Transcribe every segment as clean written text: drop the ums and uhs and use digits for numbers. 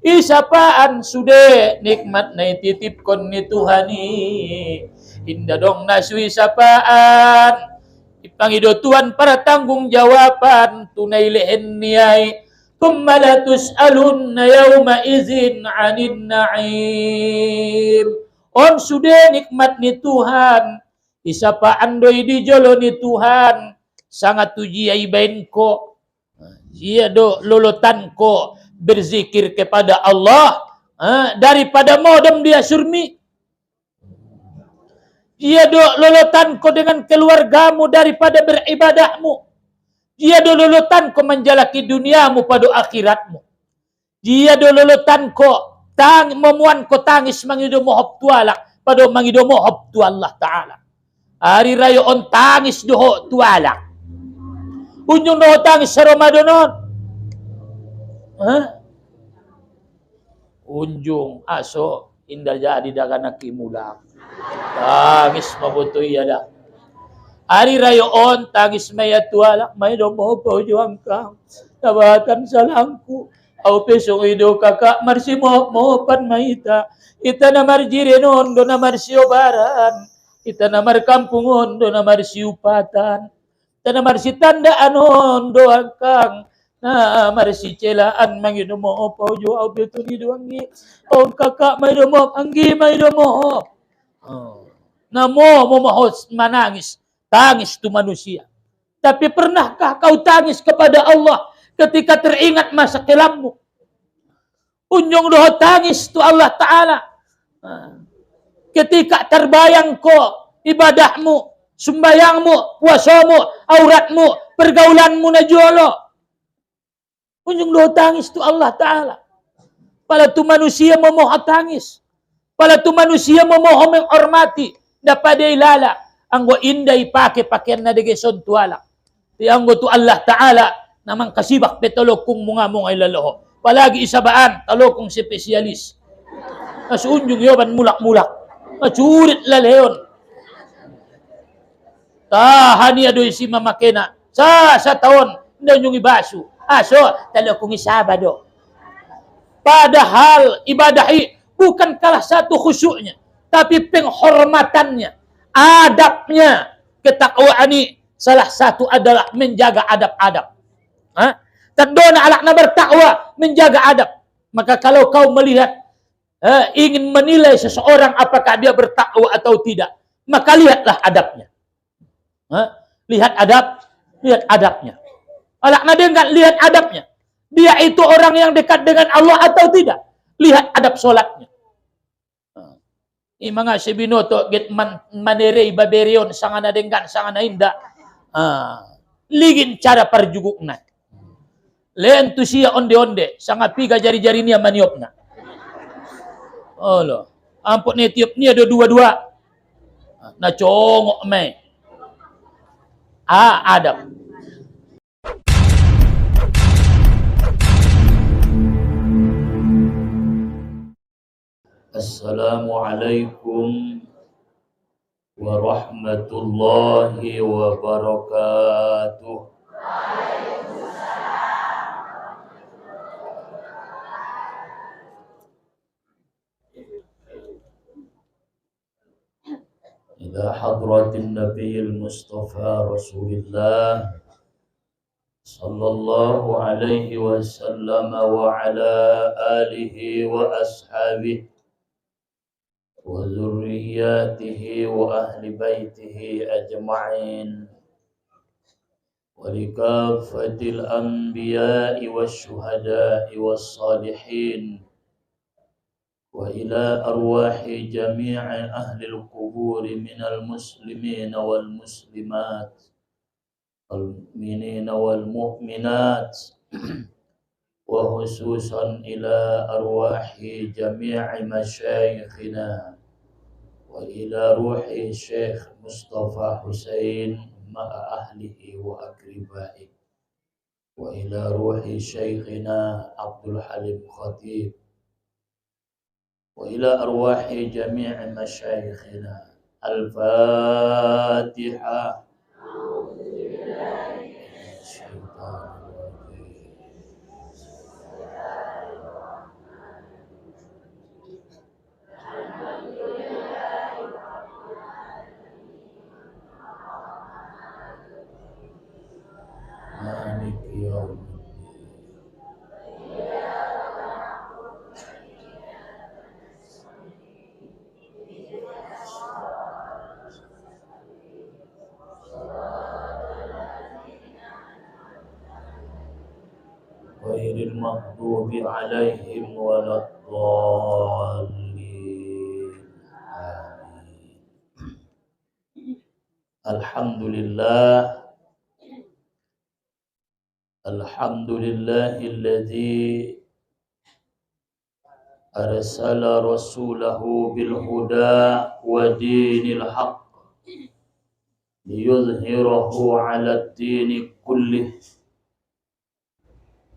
Isapaan sude nikmat na ititipkon ni Tuhani. Indah dong naswi sapaan. Ipangido Tuhan para tanggung jawaban tunai lehen niyai. Thumma tus'alunna yawma izin 'anil na'im. On sude nikmat ni Tuhan. Isapaan doi di jolo ni Tuhan. Sangat tuji aibain ko. Dia do lolotan ko berzikir kepada Allah daripada modem dia surmi. Dia do lolotan ko dengan keluargamu daripada beribadahmu. Dia do lolotan ko menjalaki duniamu pada akhiratmu. Dia do lolotan ko memuan ko tangis mangido mohop tualak pada mangido mohop tu Allah Ta'ala. Hari raya on tangis doho tualak. Unjung doho tangis sa Ramadanon. Unjung aso indah jadi dagana kimulang. Tangis mabutoy ada. Hari raya on tangis maya tualak may domo po juang kang tabatan salangku. Au pesong ido kakak marsi mo pan maita. Ita na marjirenon do na marsiobaran. Ita na markampungon do na marsiupatan. Ita na marsitandaanon do kang na marsi celaan mangido mo po jo au beto ni doangi. O kakak may domo anggi may domo. Namo mohos menangis, tangis tu manusia. Tapi pernahkah kau tangis kepada Allah ketika teringat masa kelammu? Unjung doh tangis tu Allah Ta'ala. Ketika terbayang ko ibadahmu, sembayangmu, puasamu, auratmu, pergaulanmu na jolo. Unjung doh tangis tu Allah Ta'ala. Pala tu manusia memoh tangis. Pala tu manusia memoh menghormati. Dapat ilala. Anggo inday pake pakaian na degeson tuala. Ti anggo tu Allah Ta'ala namang kasibak petolokung mungamong ay laloho. Palagi isabaan talokong spesialis. Nasunjung yoban mulak-mulak. Macurit laleon. Tahani adoy si mamakena. Sa taon na yung ibaso. Aso talokong isabado. Padahal ibadahi bukan kalah satu khusyuknya, tapi penghormatannya, adabnya, ketakwaan ini salah satu adalah menjaga adab-adab. Tandona alakna bertakwa, menjaga adab. Maka kalau kau melihat ingin menilai seseorang apakah dia bertakwa atau tidak, maka lihatlah adabnya. Lihat adabnya. Alakna dia enggak lihat adabnya. Dia itu orang yang dekat dengan Allah atau tidak? Lihat adab solatnya. Mga sebinoto get manere baberion sangana denggan sangana inda. Ligin cara parjugukna. Len tu sia onde-onde sanga piga jari-jari nia maniopna. Allah. Ampun ni tiup ni ada dua-dua. Na congok me. Adab. Assalamualaikum warahmatullahi wabarakatuh. Ila hadratin nabiyil mustafa rasulillah sallallahu alaihi wasallam wa ala alihi wa ashabihi وذرياته وأهل بيته أجمعين ولكافة الأنبياء والشهداء والصالحين وإلى أرواح جميع أهل القبور من المسلمين والمسلمات المؤمنين والمؤمنات وخصوصا إلى أرواح جميع مشايخنا وإلى روح الشيخ مصطفى حسين مع أهله وأقربائه وإلى روح شيخنا عبد الحليم خطيب وإلى أرواح جميع مشايخنا. الفاتحة. المغضوب عليهم ولا الضالين آمين. الحمد لله الذي أرسل رسوله بالهدى ودين الحق ليظهره على الدين كله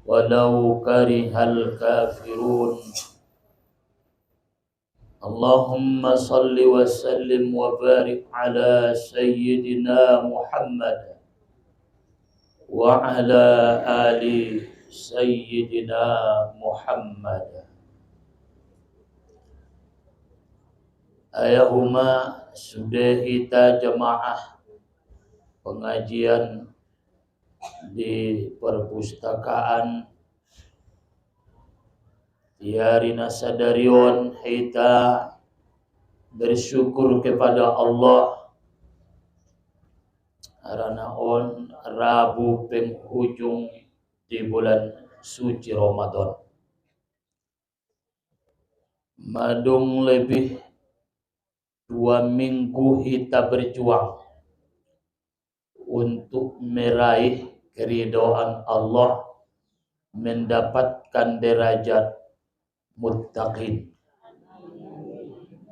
ولو كره الكافرون. اللهم صل وسلم وبارك على سيدنا محمد وعلى آل سيدنا محمد. Ayahuma sudah kita jemaah pengajian di perpustakaan Tiarina Sadarion, kita bersyukur kepada Allah karena Rabu penghujung di bulan suci Ramadan. Madung lebih 2 minggu kita berjuang untuk meraih keridhaan Allah, mendapatkan derajat muttaqin,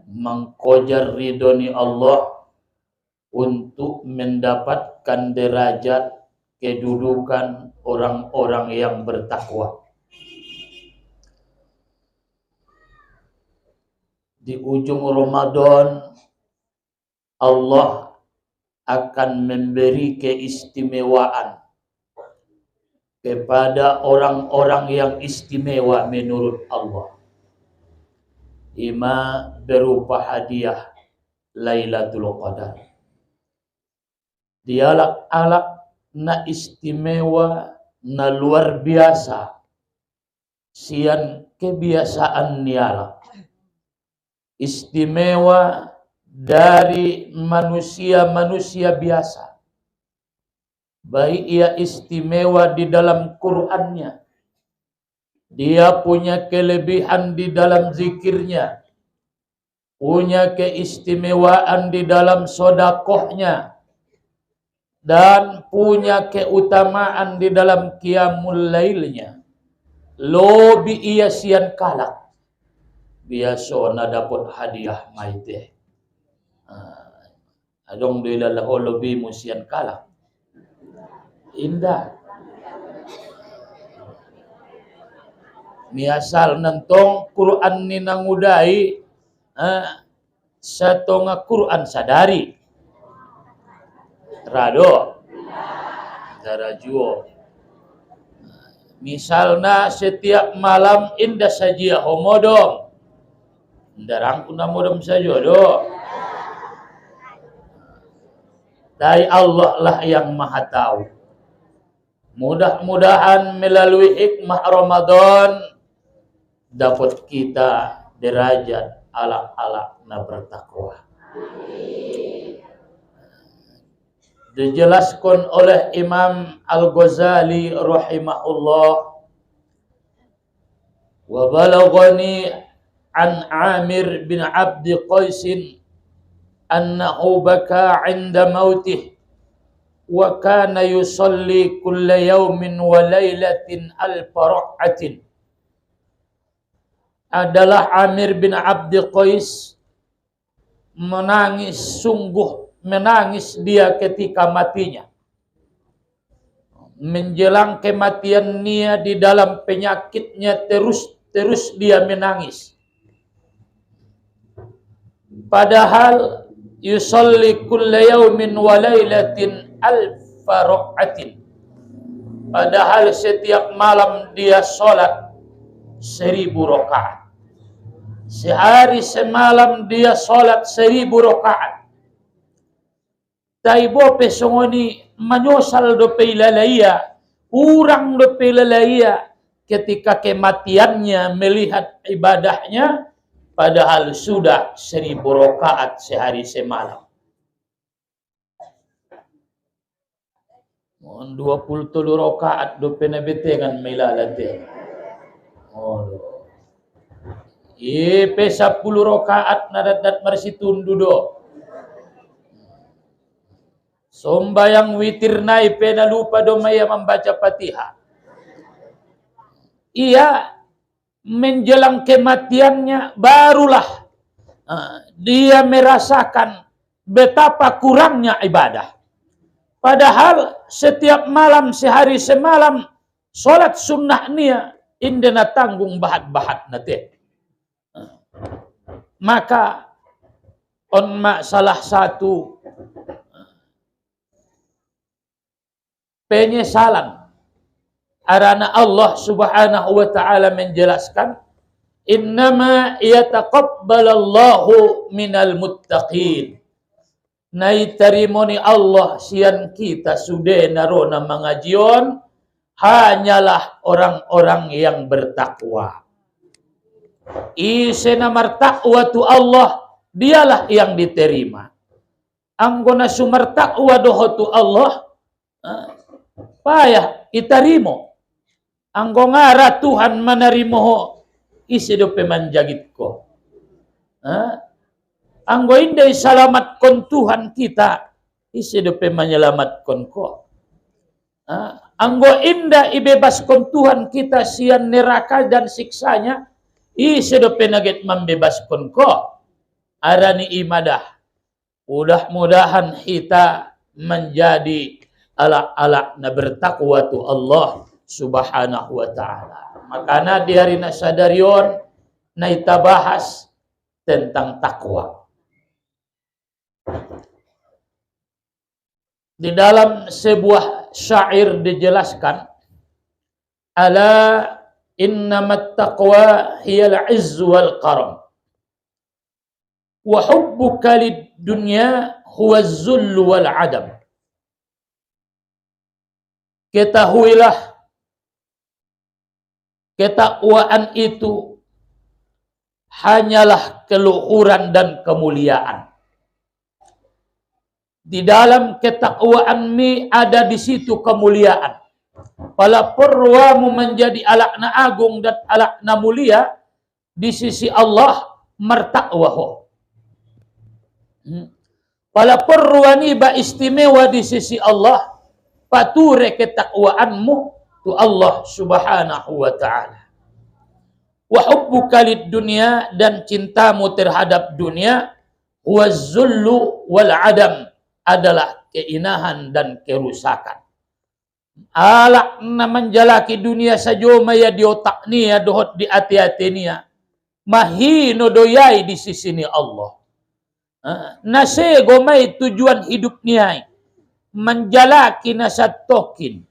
mengkojar ridhoni Allah untuk mendapatkan derajat kedudukan orang-orang yang bertakwa. Di ujung Ramadan Allah akan memberi keistimewaan kepada orang-orang yang istimewa menurut Allah. Ima berupa hadiah Lailatul Qadar. Dialak-alak na istimewa na luar biasa. Sian kebiasaan nialak. Istimewa dari manusia-manusia biasa. Baik ia istimewa di dalam Qur'annya, dia punya kelebihan di dalam zikirnya, punya keistimewaan di dalam sodakohnya, dan punya keutamaan di dalam qiyamul lailnya. Lobi ia sian kalak. Biasa na dapat hadiah maite. Adong doila laho lobi mo siyan kalak. Indah. Miasal nantong Quran ni nangudai satu nga Quran sadari. Rado. Darajuo. Misalnya setiap malam indah saja homodom. Darang kuna modom saja do. Dari Allah lah yang maha tahu. Mudah-mudahan melalui hikmah Ramadan dapat kita derajat ala-ala na bertakwa. Dijelaskan oleh Imam Al-Ghazali rahimahullah, wa balaghani an Amir bin Abdi Qaisin annahu baka 'inda mautih wa kana yusalli kulla yawmin wa lailatin al-fara'atin. Adalah Amir bin Abdi Qais menangis, sungguh menangis dia ketika matinya. Menjelang kematiannya di dalam penyakitnya terus dia menangis. Padahal yusalli kulla yawmin wa lailatin alfa rak'atin. Padahal setiap malam dia sholat 1000 rakaat. Sehari semalam dia sholat 1000 rakaat. Taibo pesongoni manyosal do peilalaya, kurang do peilalaya ketika kematiannya melihat ibadahnya, padahal sudah 1000 rakaat sehari semalam. Mohon 23 rakaat do penabetengan meilalate. Oh. Ipe 10 rakaat nadadat marsitundu do. Sombayang witir naipe na lupa do maya membaca Fatihah. Ia menjelang kematiannya barulah dia merasakan betapa kurangnya ibadah. Padahal setiap malam sehari semalam solat sunnah nia indena tanggung bahat-bahat nate. Maka onma salah satu penyesalan arana Allah Subhanahu wa taala menjelaskan innama yataqabbalallahu minal muttaqin. Nai tarimoni Allah sian kita sudah narona mengajion hanyalah orang-orang yang bertakwa. Isena martakwa tu Allah dialah yang diterima. Anggona sumartakwa doho tu Allah payah itarimo. Anggo ngara Tuhan manarimoho isidope manjagitko. Anggo indai salamatkan Tuhan kita isidope menyelamatkan ko. Anggo indah ibebaskan Tuhan kita sian neraka dan siksanya isidope naget membebaskan ko. Arani imadah. Mudah-mudahan kita menjadi alak-alak na bertakwa tu Allah Subhanahu wa ta'ala. Makanya di hari nasadarion na kita bahas tentang takwa. Di dalam sebuah syair dijelaskan, ala innamat taqwa hiyal izz wal karam wa hubbuka lid dunya huwa zull wal adam. Ketahuilah ketakwaan itu hanyalah keluhuran dan kemuliaan. Di dalam ketakwaan mi ada di situ kemuliaan. Pala perwamu menjadi alakna agung dan alakna mulia di sisi Allah martakwaho. Pala perwani ba istimewa di sisi Allah pature ketakwaanmu tu Allah Subhanahu wa ta'ala. Wa hubbuka lid dunya dan cintamu terhadap dunia wa zullu wal adam adalah keinahan dan kerusakan. Alak na menjalaki dunia sajo maya di otak nia dohot di hati-hati nia mahino doyai di sisi ni Allah. Nasego may tujuan hidup niya menjalaki nasatokin.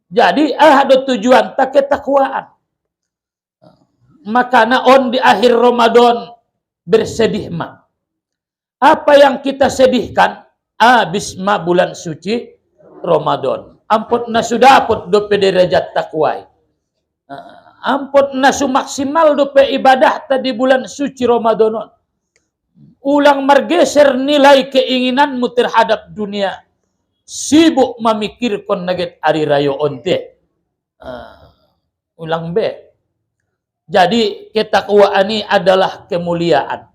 Jadi ada tujuan tak ketakwaan. Maka naon di akhir Ramadan bersedih mah. Apa yang kita sedihkan? Bisma bulan suci Ramadan. Ampun na sudah apot dope derajat takwai. Ampun na maksimal dope ibadah tadi bulan suci Ramadan. Ulang mergeser nilai keinginanmu terhadap dunia. Sibuk memikirkan naget hari raya onte. Ulang B. Jadi ketakwaan ini adalah kemuliaan.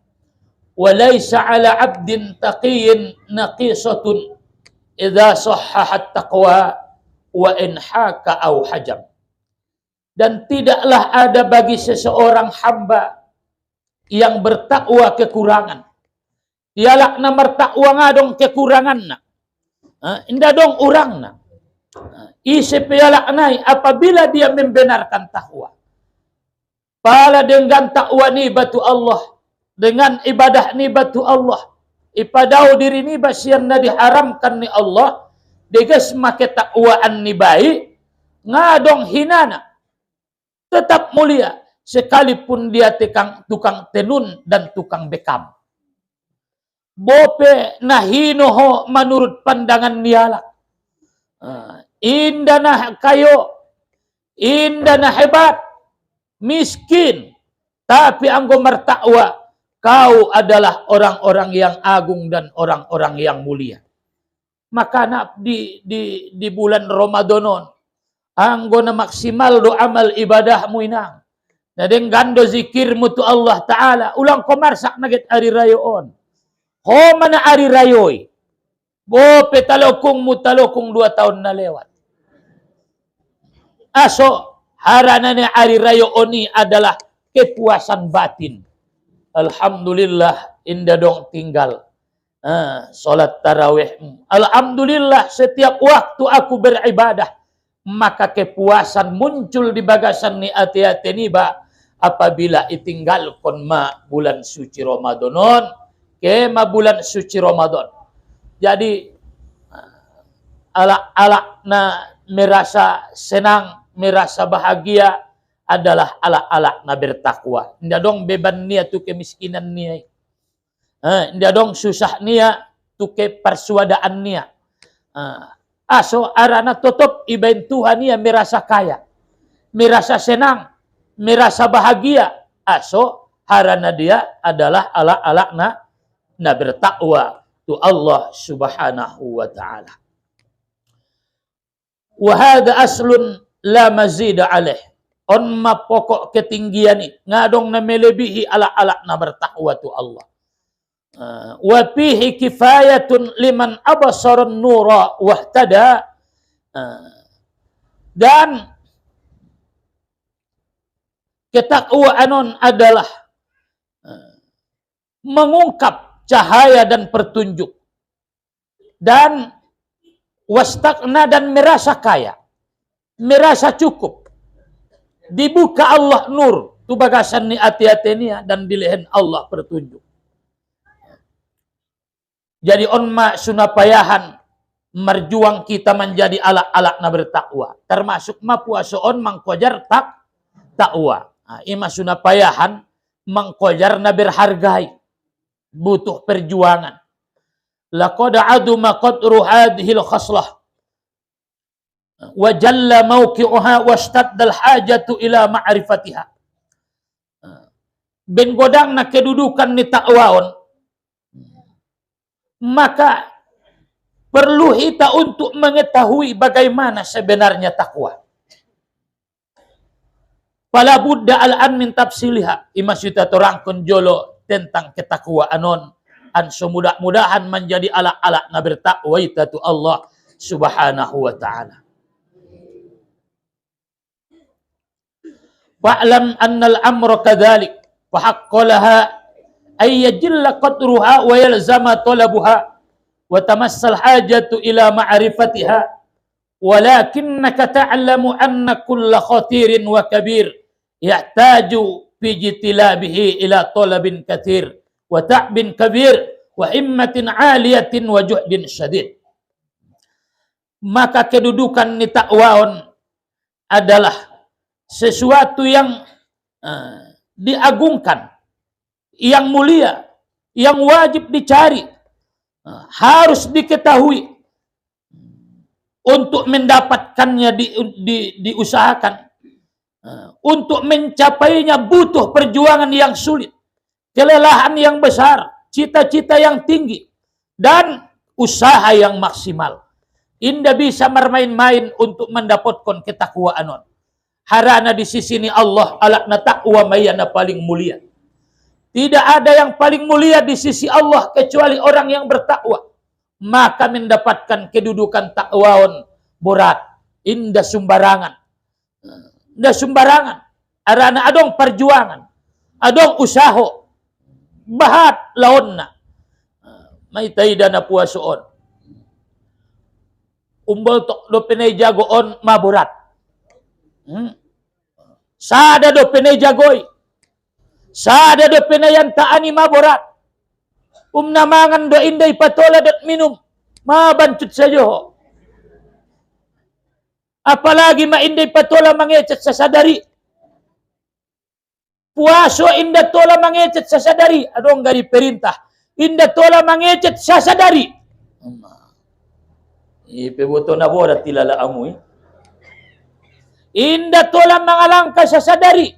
Walaysa ala abdin taqiyyin naqisatun idza sahhahat taqwa wa inhaka au hajam. Dan tidaklah ada bagi seseorang hamba yang bertakwa kekurangan. Dialak na mertakwa ngadong kekurangan na. Indah dong urang na. Isi pialak nai apabila dia membenarkan takwa. Pala dengan takwa ni batu Allah. Dengan ibadah ni batu Allah. Ipadau diri ni basian na diharamkan ni Allah. Deges make takwaan ni baik. Ngadong hinana. Tetap mulia. Sekalipun dia tukang tenun dan tukang bekam. Bope nahinoho menurut pandangan nialak. Indah nah kayo. Indah nah hebat. Miskin. Tapi anggo mertakwa. Kau adalah orang-orang yang agung dan orang-orang yang mulia. Maka di bulan Ramadanon. anggo na maksimal do amal ibadahmu inang. Nadeng gando zikirmu tu Allah Ta'ala. Ulang komarsak nagit ari rayoon. Ho mana ari rayoy. Bo petalokung mutalokung 2 tahun na lewat. Aso harana ni ari rayoon ni adalah kepuasan batin. Alhamdulillah indah dong tinggal. Salat tarawih. Alhamdulillah setiap waktu aku beribadah. Maka kepuasan muncul di bagasan ni ati-ati ni ba. Apabila itinggal kon ma bulan suci Ramadan ke ma bulan suci Ramadan. Jadi alak-alak na merasa senang, merasa bahagia adalah alak-alak na bertakwa. Nda dong beban nia tu kemiskinan nia. Nda dong susah nia tu ke persuadaan nia. Aso arana tutup ibain Tuhan nia merasa kaya, merasa senang, merasa bahagia. Aso harana dia adalah alak-alak na bertakwa tu Allah Subhanahu wa taala. Wa hadha aslun la mazida alaih. On ma pokok ketinggian ni ngadong na melebihi alak-alak na bertakwa tu Allah. Wa fihi kifayatun liman abasara nura wahtada. Dan ketakwaan adalah mengungkap cahaya dan petunjuk, dan wastaqna dan merasa kaya, merasa cukup. Dibuka Allah nur tu bagasan ni ati-ati nia dan dilehen Allah petunjuk. Jadi onma sunapayahan merjuang kita menjadi alak-alak na bertakwa, termasuk ma puasa on mangkojar takwa. Ima sunapayahan mangkojar na berhargai, butuh perjuangan. Laqad aduma qadru hadhil khaslah wa jalla mawqi'uha wastaddal hajatu ila ma'rifatiha. Ben godang na kedudukan ni takwaon, maka perlu kita untuk mengetahui bagaimana sebenarnya takwa. Fala budda al-an min tafsiliha. Ima suta torangkon jolo tentang ketakwaan on. Anso mudah-mudahan menjadi alak-alak na bertakwa itu Allah Subhanahu wa ta'ala. Fa'lam annal amra kadzalik fa haqqalaha ay yajilla qadruha wa yalzama talabuha wa tamassal hajatu ila ma'rifatiha walakinnaka ta'lamu anna kulla khatirin wa kabir yahtaju fi jitilabihi ila talabin katsir wa ta'bin kabir wa himmatin 'aliyatin wa juhdin syadid. Maka kedudukan ni takwaon adalah sesuatu yang diagungkan, yang mulia, yang wajib dicari, harus diketahui. Untuk mendapatkannya diusahakan. Untuk mencapainya butuh perjuangan yang sulit, kelelahan yang besar, cita-cita yang tinggi, dan usaha yang maksimal. Indah bisa bermain-main untuk mendapatkan ketakwaan. Harana di sisi ni Allah alakna takwa mayana paling mulia. Tidak ada yang paling mulia di sisi Allah kecuali orang yang bertakwa. Maka mendapatkan kedudukan takwaon berat, indah sumbarangan. Indah sumbarangan. Arana adong perjuangan, adong usaha, bahat laonna. May taidana puasoon. Umbol tok do penay jagoon maburat. Sada do penay jagoy. Sada do penayan taani maburat. Namangan do inday patola dot minum. Mabancut sayo. Apalagi mainday patola mangecet sa sadari. Puaso inda tola mangecet sa sadari. Adong gari perintah. Inda tola mangecet sa sadari. Ipebuto na borat tilala amoy. Inda tola mangalangka sa sadari.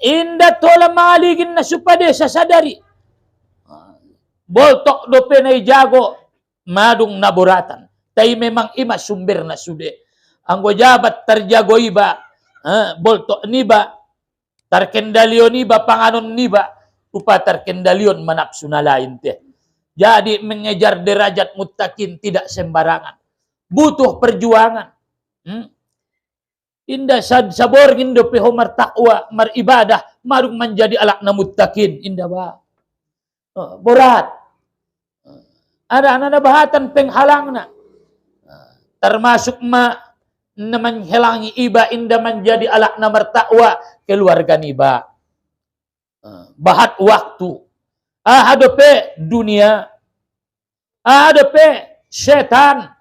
Inda tola mangaligin na supade sa sadari. Boltok do penay jago madung naburatan. Tay memang ima sumber na sude. anggo jabat terjago iba, bolto niba, terkendalion iba, panganon niba, rupa terkendalion manapsuna lain teh. Jadi mengejar derajat muttaqin tidak sembarangan. Butuh perjuangan. Indah sabor indo peho martakwa, maribadah, marung menjadi alakna muttaqin. Indah ba. Berat. Ada anak bahatan penghalangna. Termasuk na menghalangi iba indah menjadi alakna martakwa keluarga niba. Bahat waktu. Hadope dunia. Hadope setan.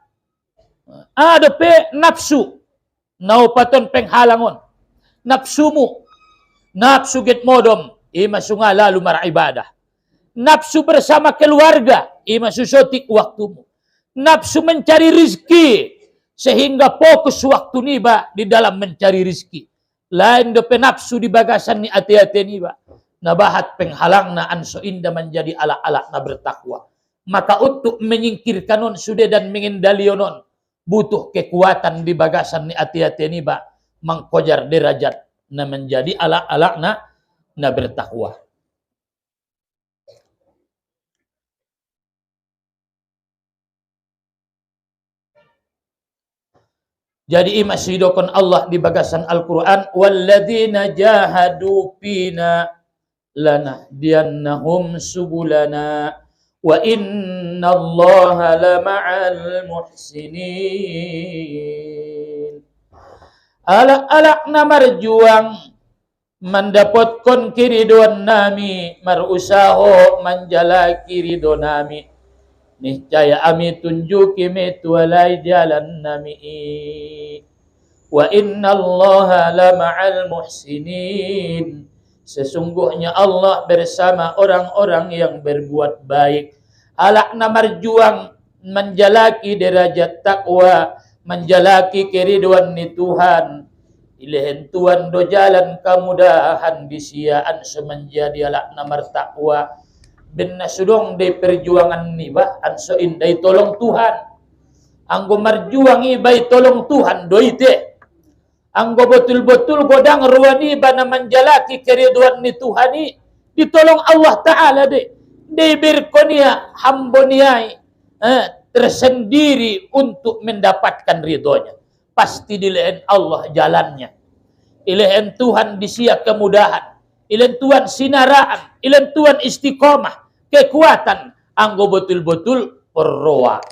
Hadope nafsu. Naupaton penghalangon. Nafsumu. Nafsu get modom. Ima sunga lalu maribadah. Nafsu bersama keluarga. Ima susotik waktumu. Nafsu mencari rizki. Sehingga fokus waktu niba di dalam mencari rizki. Lain dope nafsu di bagasan ni hati-hati niba. Nabahat penghalang na anso indah menjadi ala-ala na bertakwa. Maka untuk menyingkirkan sudah dan mengendalionon. Butuh kekuatan di bagasan ni hati-hati niba. Mengkojar derajat na menjadi ala-ala na bertakwa. Jadi imasidokon Allah di bagasan Al-Quran, walladzina jahadu fina lanahdiyannahum subulana wa innallaha lama'al muhsinin. Alak-alak na marjuang mendapatkan kiriduan nami, marusaho menjalaki ridho nami. Niscaya ami tunjuki metualai jalan nami. Wa innallaha lama'al muhsinin. Sesungguhnya Allah bersama orang-orang yang berbuat baik. Alak na marjuang menjalaki derajat takwa, menjalaki keriduan ni Tuhan. Ilahin Tuhan do jalan kemudahan bisiaan semenjadi alak na martakwa. Benna sudong de perjuangan niba anso indai tolong Tuhan. Anggo marjuang ibai tolong Tuhan do ite. Anggo betul-betul godang ruani bana menjalaki keriduan ni Tuhan ni ditolong Allah Ta'ala de. De berkonia hamboniai tersendiri untuk mendapatkan ridhonya. Pasti dilehan Allah jalannya. Ilahan Tuhan disia kemudahan. Ilan Tuhan sinaraan, ilan Tuhan istiqomah, kekuatan, anggo betul-betul perroa.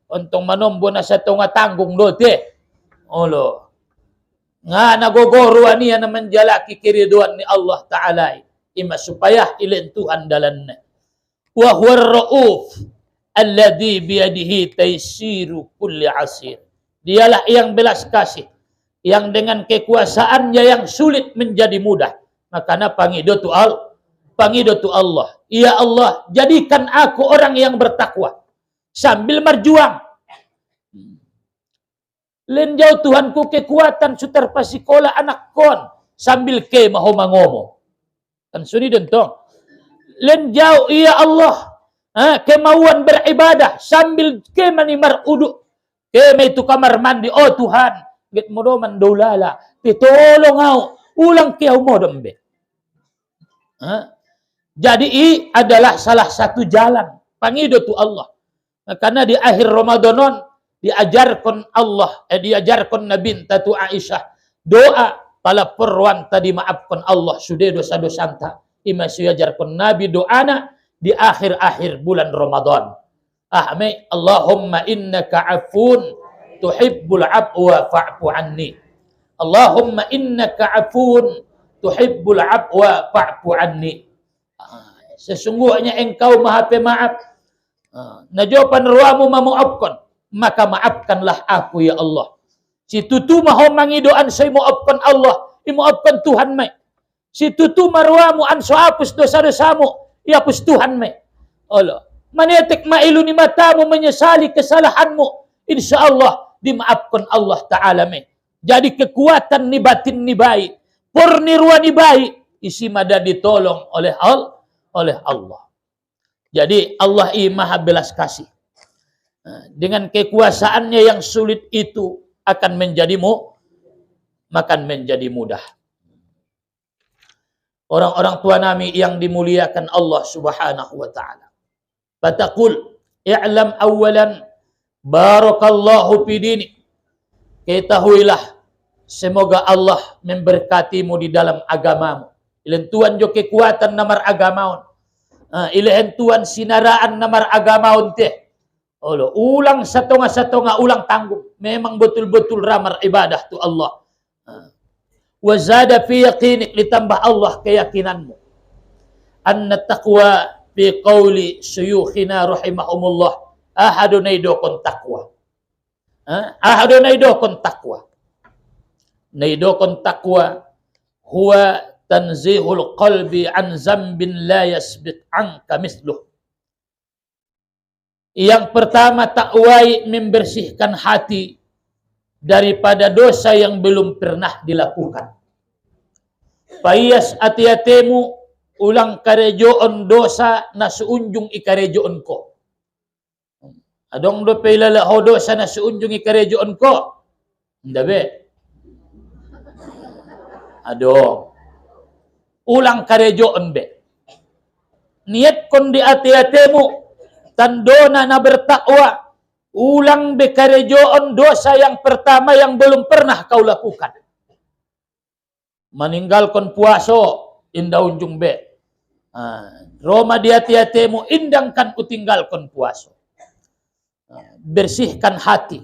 Untuk manombo na sa tunga tanggung dote. Olo. Nga nagogoruan niya na menjalaki kiriduan ni Allah Ta'ala. Ima supaya ilan Tuhan dalanna. Wa huwa ar-ra'uf alladhi biyadihi taysiru kulli asir. Dialah yang belas kasih, yang dengan kekuasaannya yang sulit menjadi mudah. Makanya pangidotu Allah. Ya Allah, jadikan aku orang yang bertakwa. Sambil berjuang. Lenjau Tuhanku kekuatan sutar pasikola anak kon. Sambil ke maho mangomo. Kan suni dentong. Lenjau ya Allah. Kemauan beribadah. Sambil ke manimar uduk. Ke may tu kamar mandi. Oh Tuhan. Git mo do man dolala. Titolong ako. Ulang kiyaw mo dombe. Jadi adalah salah satu jalan pangidotu Allah. Karena di akhir Ramadanon diajarkan Allah, diajarkan Nabi Tatu Aisyah doa pala perwan tadi maafkan Allah sudah dosa-dosa anta. Ima diajarkan Nabi doana di akhir-akhir bulan Ramadan. Allahumma innaka afun tuhibbul afwa fa'fu anni. Allahumma innaka afun tuhibbul afwa fa'fu anni. Sesungguhnya engkau maha pemaaf. Najawaban ruamu memaafkan, maka maafkanlah aku ya Allah. Si tutu maho mangidoan say maafkan Allah, imaafkan Tuhan may. Si tutu marwamu anso hapus dosa-dosamu, ihapus Tuhan may. Allah, manetek mailu ni matamu menyesali kesalahanmu, insyaallah dimaafkan Allah Ta'ala may. Jadi kekuatan ni batin ni baik, purnirwa ni baik, isi mada ditolong oleh Allah. Jadi Allah maha belas kasih. Dengan kekuasaannya yang sulit itu, akan menjadi mudah. Orang-orang tua nami yang dimuliakan Allah Subhanahu wa taala. Fataqul i'lam awalan barakallahu fi dini. Ketahuilah semoga Allah memberkatimu di dalam agamamu. Ilen Tuhan jo kekuatan namar agamaun. Ilen Tuhan sinaraan namar agamaun teh. Olo, ulang satonga ulang tanggung. Memang betul-betul ramar ibadah tu Allah. Wazada fi yaqinik, ditambah Allah keyakinanmu. Anna taqwa fi qawli syuyukhina rahimahumullah. Ahadunai dokon taqwa. Ahadunai dokon taqwa. Naidokon taqwa huwa tanzihul qalbi an zambin la yasbiq anka misluh. Yang pertama, takwai membersihkan hati daripada dosa yang belum pernah dilakukan. Payas ati-atemu ulang karejoon dosa na suunjung ikarejoon ko. Adong do pelala ho dosa na suunjung ikarejoon ko. Ndabe. Adong. Ulang karejoon be. Niat kon di ati-atemu tandona na bertakwa. Ulang bekarejoon dosa yang pertama yang belum pernah kau lakukan. Meninggalkan puaso indah unjung be. Roma di hati-hatimu indangkan utinggalkan puaso. Bersihkan hati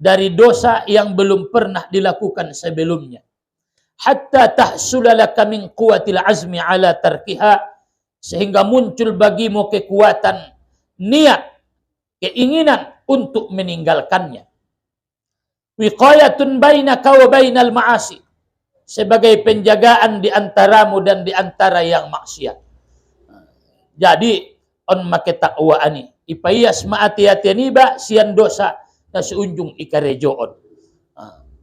dari dosa yang belum pernah dilakukan sebelumnya. Hatta tahsulalaka min quwatil azmi ala tarkiha, sehingga muncul bagimu kekuatan niat, keinginan untuk meninggalkannya. Wiqayatun bainaka wa bainal ma'asi, sebagai penjagaan di antaramu dan di antara yang maksiat. Jadi on make takwa ani ipayas maati-ati ba sian dosa na seunjung ikarejoon.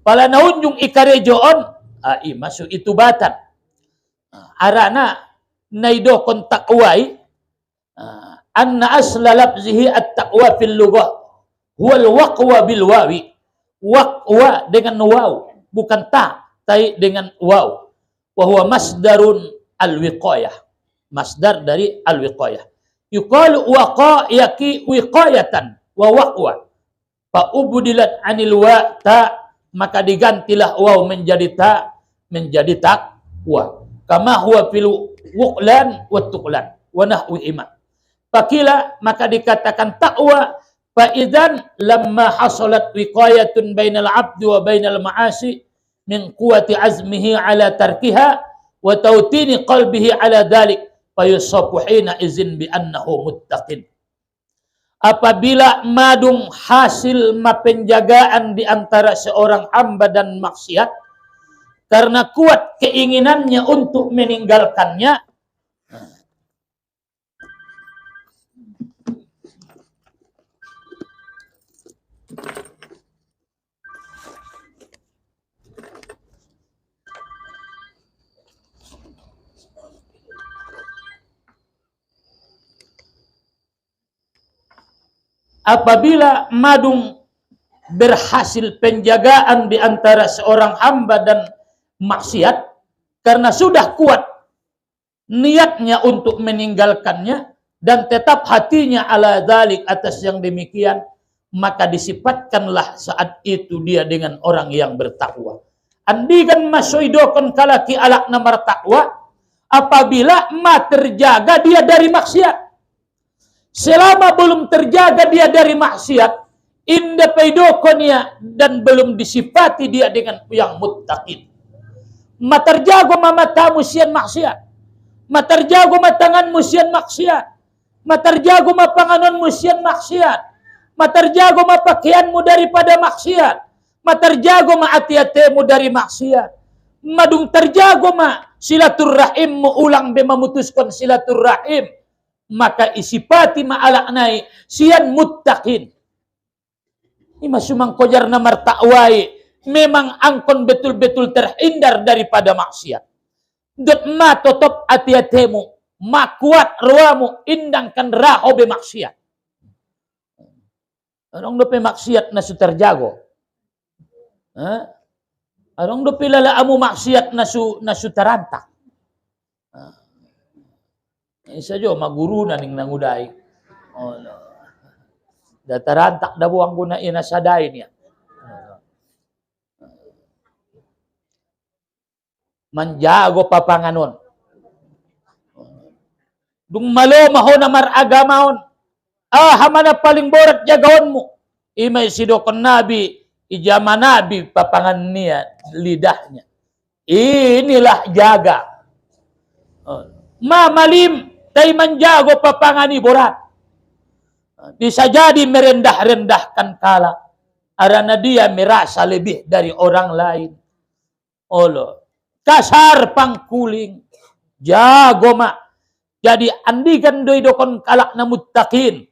Pala naunjung ikarejoon masuk itu batan. Arana naidokon takwai anna asla labzihi at-taqwa fil lughah huwal waqwa bil wawi. Waqwa dengan waw, bukan ta, tai dengan waw. Wa huwa masdarun al-wiqayah. Masdar dari al-wiqayah. Yuqalu waqa yaqi wiqayatan wa waqwa. Fa ubdilat anil wa ta, maka digantilah waw menjadi ta, menjadi taqwa. Kama huwa fil wuqlan wa tuqlan wa nahwi iman. Fakila, maka dikatakan takwa. Faidan lamma hasalat wiqayatun bainal abdi wa bainal ma'asi min quwati azmihi ala tarkiha wa tawtini qalbihi ala dhalik fayusafu hina izin bi annahu muttaqin. Apabila madung hasil penjagaan di antara seorang hamba dan maksiat karena kuat keinginannya untuk meninggalkannya, apabila madung berhasil penjagaan di antara seorang hamba dan maksiat karena sudah kuat niatnya untuk meninggalkannya dan tetap hatinya ala dzalik, atas yang demikian, maka disifatkanlah saat itu dia dengan orang yang bertakwa. Andikan masoidokon kalaki alak namar takwa apabila terjaga dia dari maksiat. Selama belum terjaga dia dari maksiat, inda paidokonnya dan belum disifati dia dengan yang muttaqin. Materjago mamatamu sian maksiat. Materjago matanganmu sian maksiat. Materjago mapanganonmu sian maksiat. Materjago mapakaianmu daripada maksiat. Materjago maati-atemu dari maksiat. Madung terjago silaturrahimmu ulang be memutuskan silaturrahim. Maka isipati ma'alaknai sian muttaqin. Ima sumang kojar namar takwai. Memang angkon betul-betul terhindar daripada maksiat. Dot ma totop ati-atemu. Ma kuat ruamu indangkan raho be maksiat. Orang dope maksiat na suterjago. Ha? Arong do pilala amo maksiat nasu tarantak. Isa jo maguru na ning nanguday. Oh, no. Da tarantak da buang guna inasaday niya. Manjago papanganon. Dung malo mahon na maragamaon. Hamana paling borat jagaon mo. Imay sidokon nabi, ijama nabi papangan niya, lidahnya. Inilah jaga. Mamalim, tay manjago papangani borat. Bisa jadi merendah-rendahkan kala. Arana dia merasa lebih dari orang lain. Olo. Kasar pangkuling. Jago mak. Jadi andikan doi dokon kalak na muttaqin.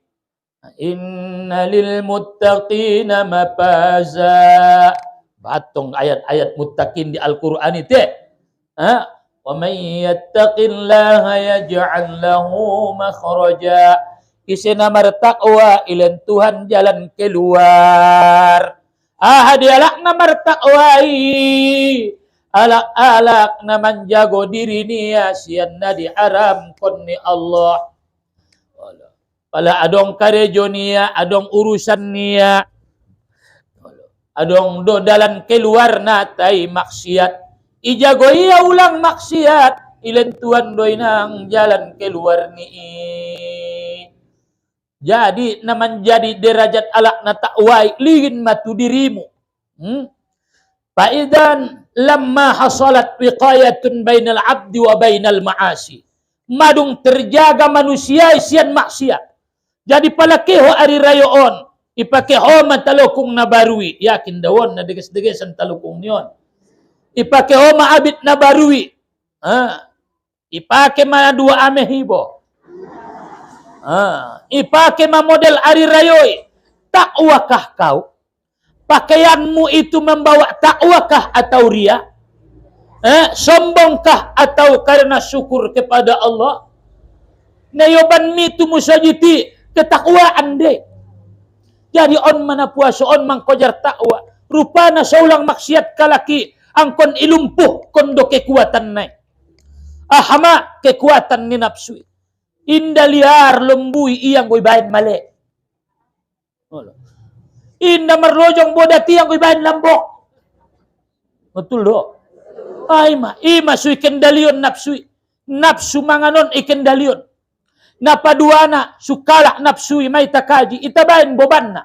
Inna lil muttaqina mafaza. Batong ayat-ayat muttaqin di Al-Qur'an itu. Wa may yattaqillaha yaj'al lahu makhraja. Isina martaqwa ilan Tuhan jalan keluar. Dialak na martaqwai. Alak-alak na manjago diri niya siyan na diharam kon ni Allah. Pala adong karejo niya, adong urusan niya. Adong do dalan keluar na tay maksiat. Ijago iya ulang maksiat. Ilan Tuhan doy nang jalan keluar ni. Jadi naman jadi derajat alak na takwai ligin matu dirimu. Faidan lamma hasalat wiqayatun bainal abdi wa bainal ma'asi. Madung terjaga manusia isian maksiat. Jadi palakeho ari rayoon. Ipakeho matalukong nabarui. Yakin dawon na deges-degesan talukong niyon. Ipakeho maabit nabarui. Ipake ma dua amehibo. Ipake ma model ari rayoy. Takwakah kau? Pakaianmu itu membawa takwakah atau ria? Sombongkah atau karena syukur kepada Allah? Nayoban mitu musajiti ketakwaan deh. Jadi on mana puasa on mangkojar takwa. Rupana saulang maksiat kalaki angkon ilumpuh kondo kekuatan naik. Hama kekuatan ni nafsu. Inda liar lembui iyang goy bahan male. Inda merlojong bodati yang ibahin lambok. Betul do. Ima sui kendalion nafsui. Nafsu manganon ikendalion. Napaduana sukala nafsui may takaji. Itabahin boban na.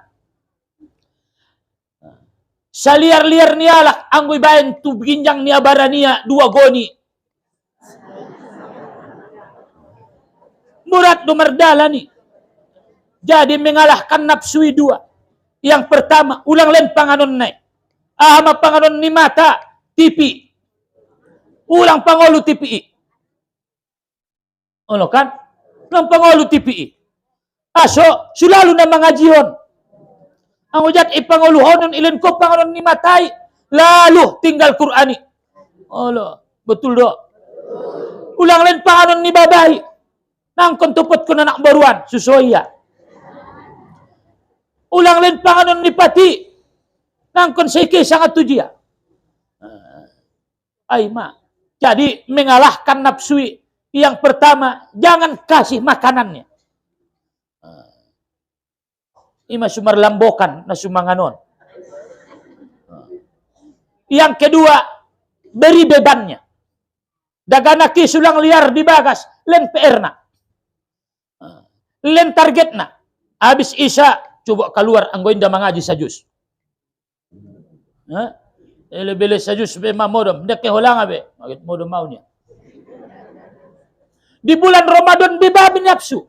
Sa liar-liar nialak ang ibahin tuginjang niabara niya dua goni. Murat dumardala ni. Jadi mengalahkan nafsui dua. Yang pertama, ulang len panganon naik. Ahama panganon ni mata, TV. Ulang pangolu TPI. Ono kan? Ulang pangolu TPI. Aso, sulalu na mangajion. Ang ujat ipangolu honon ilen ko panganon ni matai. Lalu tinggal Qur'ani. Olo, betul do. Ulang len panganon ni babay. Nang kontupot ko na nak baruan, susoya. Ulang len panganon ni pati. Nang konseke sangat tujia. Jadi mengalahkan nafsu yang pertama, jangan kasih makanannya. Ima sumar lambokan na sumanganon. Yang kedua, beri bebannya. Daganaki sulang liar di bagas, len PR na. Len target na. Habis Isya, coba keluar anggoin dah mengaji sajus. Lebih sajus be mamodom, ndak keholang abe, magit modom maunya. Di bulan Ramadan beban nafsu.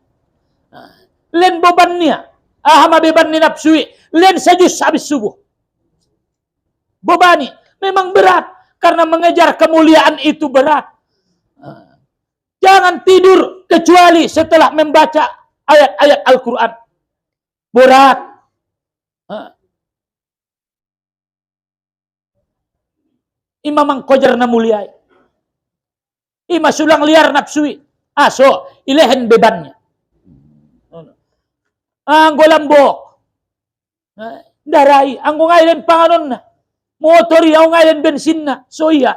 Len bebannya, ahama beban ni nafsu, len sajus habis subuh. Bebani memang berat karena mengejar kemuliaan itu berat. Jangan tidur kecuali setelah membaca ayat-ayat Al-Qur'an. Berat. Ima mangkojar na muliai. Ima sulang liar nafsui. Aso, ilehen bebannya. Anggo lambok. Darai, anggo ngailen panganon na. Motor yang ngayon bensin na. So iya.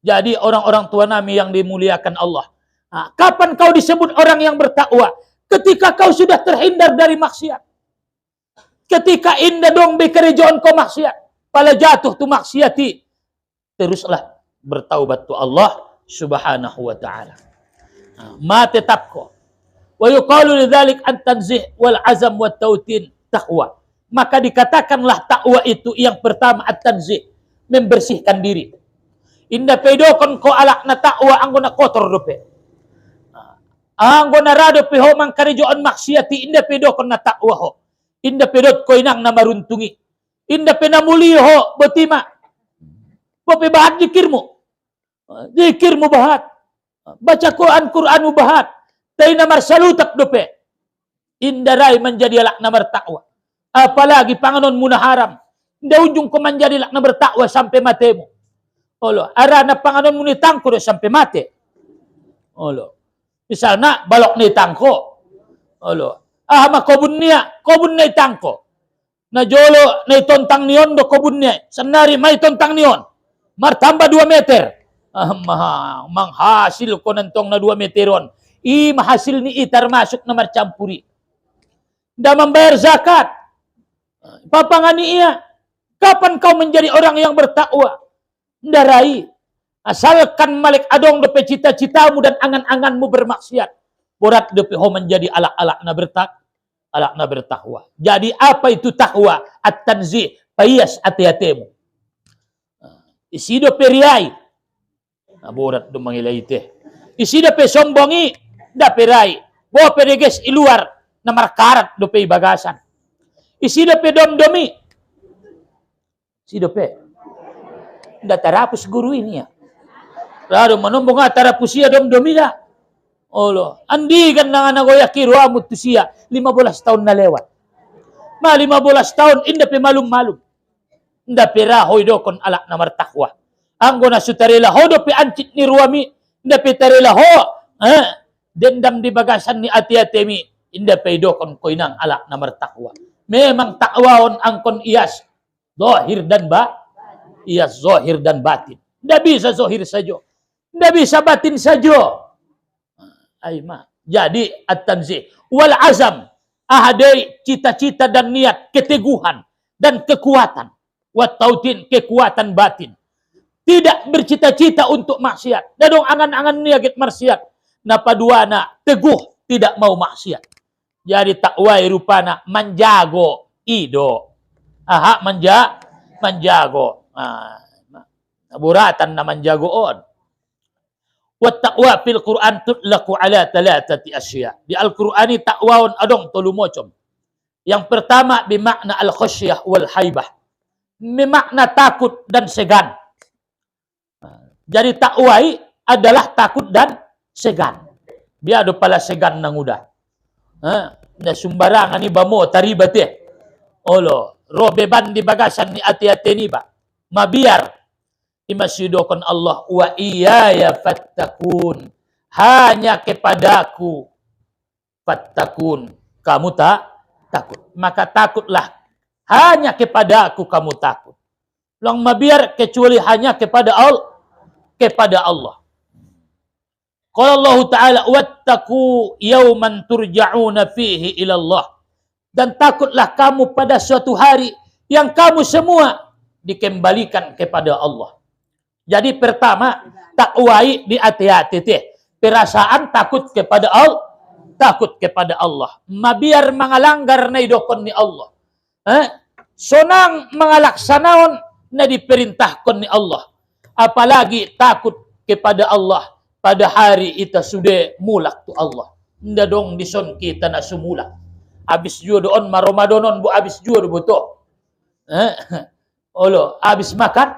Jadi orang-orang tua nami yang dimuliakan Allah. Nah, kapan kau disebut orang yang bertakwa? Ketika kau sudah terhindar dari maksiat. Ketika indah dong bekerjaan kau maksiat. Pala jatuh tu maksiati. Teruslah bertaubat tu Allah subhanahu wa ta'ala. Ma tetap kau. Wa yuqalu lidzalik an tanzih wal azam wa tautin taqwa. Maka dikatakanlah takwa itu yang pertama at-tanzih, membersihkan diri. Inda pedokon ko alak na takwa anggo na kotor dope. Anggo na rado pe ho mangkarejoan maksiati inda pedokon na takwa ho. Inda pedot ko inang na maruntungi. Inda penamuli ho botima. Bope bahat dikirmu. Dikirmu bahat. Baca Quran-Quranu bahat. Tay na marsalutak dope. Inda rai menjadi alak na bertakwa. Apalagi panganon muna haram. Nda ujung ko menjadi lak na bertakwa sampai matemu. Olo, arana panganon muna tangko do sampai mate. Olo. Misalnya balok ni tangko. Olo. Makobun na tangko. Na jolo na tontang niyon do kobun niya. Sanari may tontang niyon. Martamba 2 meter. Manghasil ko nantong na 2 meteron. Mahasil ni itar masuk na marcampuri. Nda membayar zakat. Papangani iya, kapan kau menjadi orang yang bertakwa? Ndarai, asalkan malik adong dope cita-citamu dan angan-anganmu bermaksiat. Borat dope ho menjadi alak-alak na bertakwa. Jadi apa itu takwa? At-tanzih, payas ati-atemu. Isi dope riai. Borat do mangilay teh. Isi dope sombongi, dape rai. Bo pedeges iluar na markarat dope bagasan. Isi dope dom-domi. Si dope. Nda tarapus guru ini ya. Lalu menombong tarapus siya dom-domi na. Olo. Andi kan na nagoyaki ruamut tu siya. 15 tahun na lewat. 15 tahun inda pe malum-malum. Nda pe rahoy do kon alak na martakwa. Anggo na sutarela ho do pe ancit ni ruami. Nda pe tarela ho. Dendam di bagasan ni ati-atemi. Inda pe do kon koinang alak na martakwa. Memang takwaon angkon ias zahir dan ias zahir dan batin. Tidak bisa zahir saja. Tidak bisa batin saja. Aima. Jadi at-tanzih wal azam, ahadai cita-cita dan niat, keteguhan dan kekuatan. Wat tautin, kekuatan batin. Tidak bercita-cita untuk maksiat. Dadong angan-angan niat maksiat. Napaduana teguh tidak mau maksiat. Jadi takwai rupana menjago ido. Menjago. Buratan na menjagoon. Wa taqwa fil Quran tutlaqu ala thalathati asya. Di Al-Qur'ani takwaon adong tulumocom. Yang pertama bimakna al-khasyah wal haibah. Bimakna takut dan segan. Jadi takwai adalah takut dan segan. Biado pala segan nang udah. Na sumbarangan ni bamo taribat olo robeban di bagasan ni ati-ati ni ba mabiar imasyidokon Allah wa iyaya fattakun, hanya kepadaku fattakun, kamu takut, maka takutlah hanya kepadaku kamu takut. Long mabiar kecuali hanya kepada Allah. Qala Allah Ta'ala wattaqu yawman turja'una fihi ila Allah. Dan takutlah kamu pada suatu hari yang kamu semua dikembalikan kepada Allah. Jadi pertama, takwai di hati-hati teh. Perasaan takut kepada Allah. Mabiar mangalanggar na idokon ni Allah. Sonang mangalaksanaon na diperintahkan ni Allah. Apalagi takut kepada Allah. Pada hari ita sudah mulak tu Allah. Nda dong dison kita na sumulak. Abis jua doon maromadonon bu abis jua do boto. Olo abis makan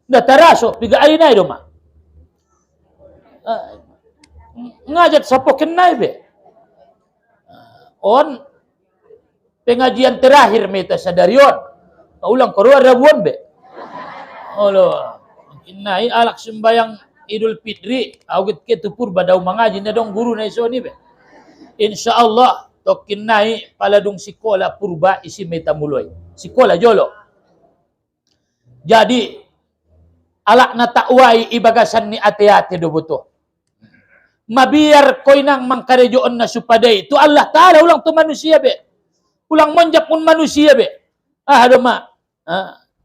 nda taraso piga ay na do ma. Ngajat sapoken na be. On pengajian terakhir meta sadarion. Ulang keluar rabuan be. Olo inai alak sembayang Idul Fitri, awit ke tupur badaw mangaji na dong guru na iso ni be. Insyaallah tokin naik paladung sikola purba isi metamuloy. Sikola jolo. Jadi alak na takwai ibagasan ni ate-ate do buto. Mabiar koy nang mangkarejoon na supaday. Tu Allah Ta'ala ulang tu manusia be. Ulang monjak pun manusia be. Doma.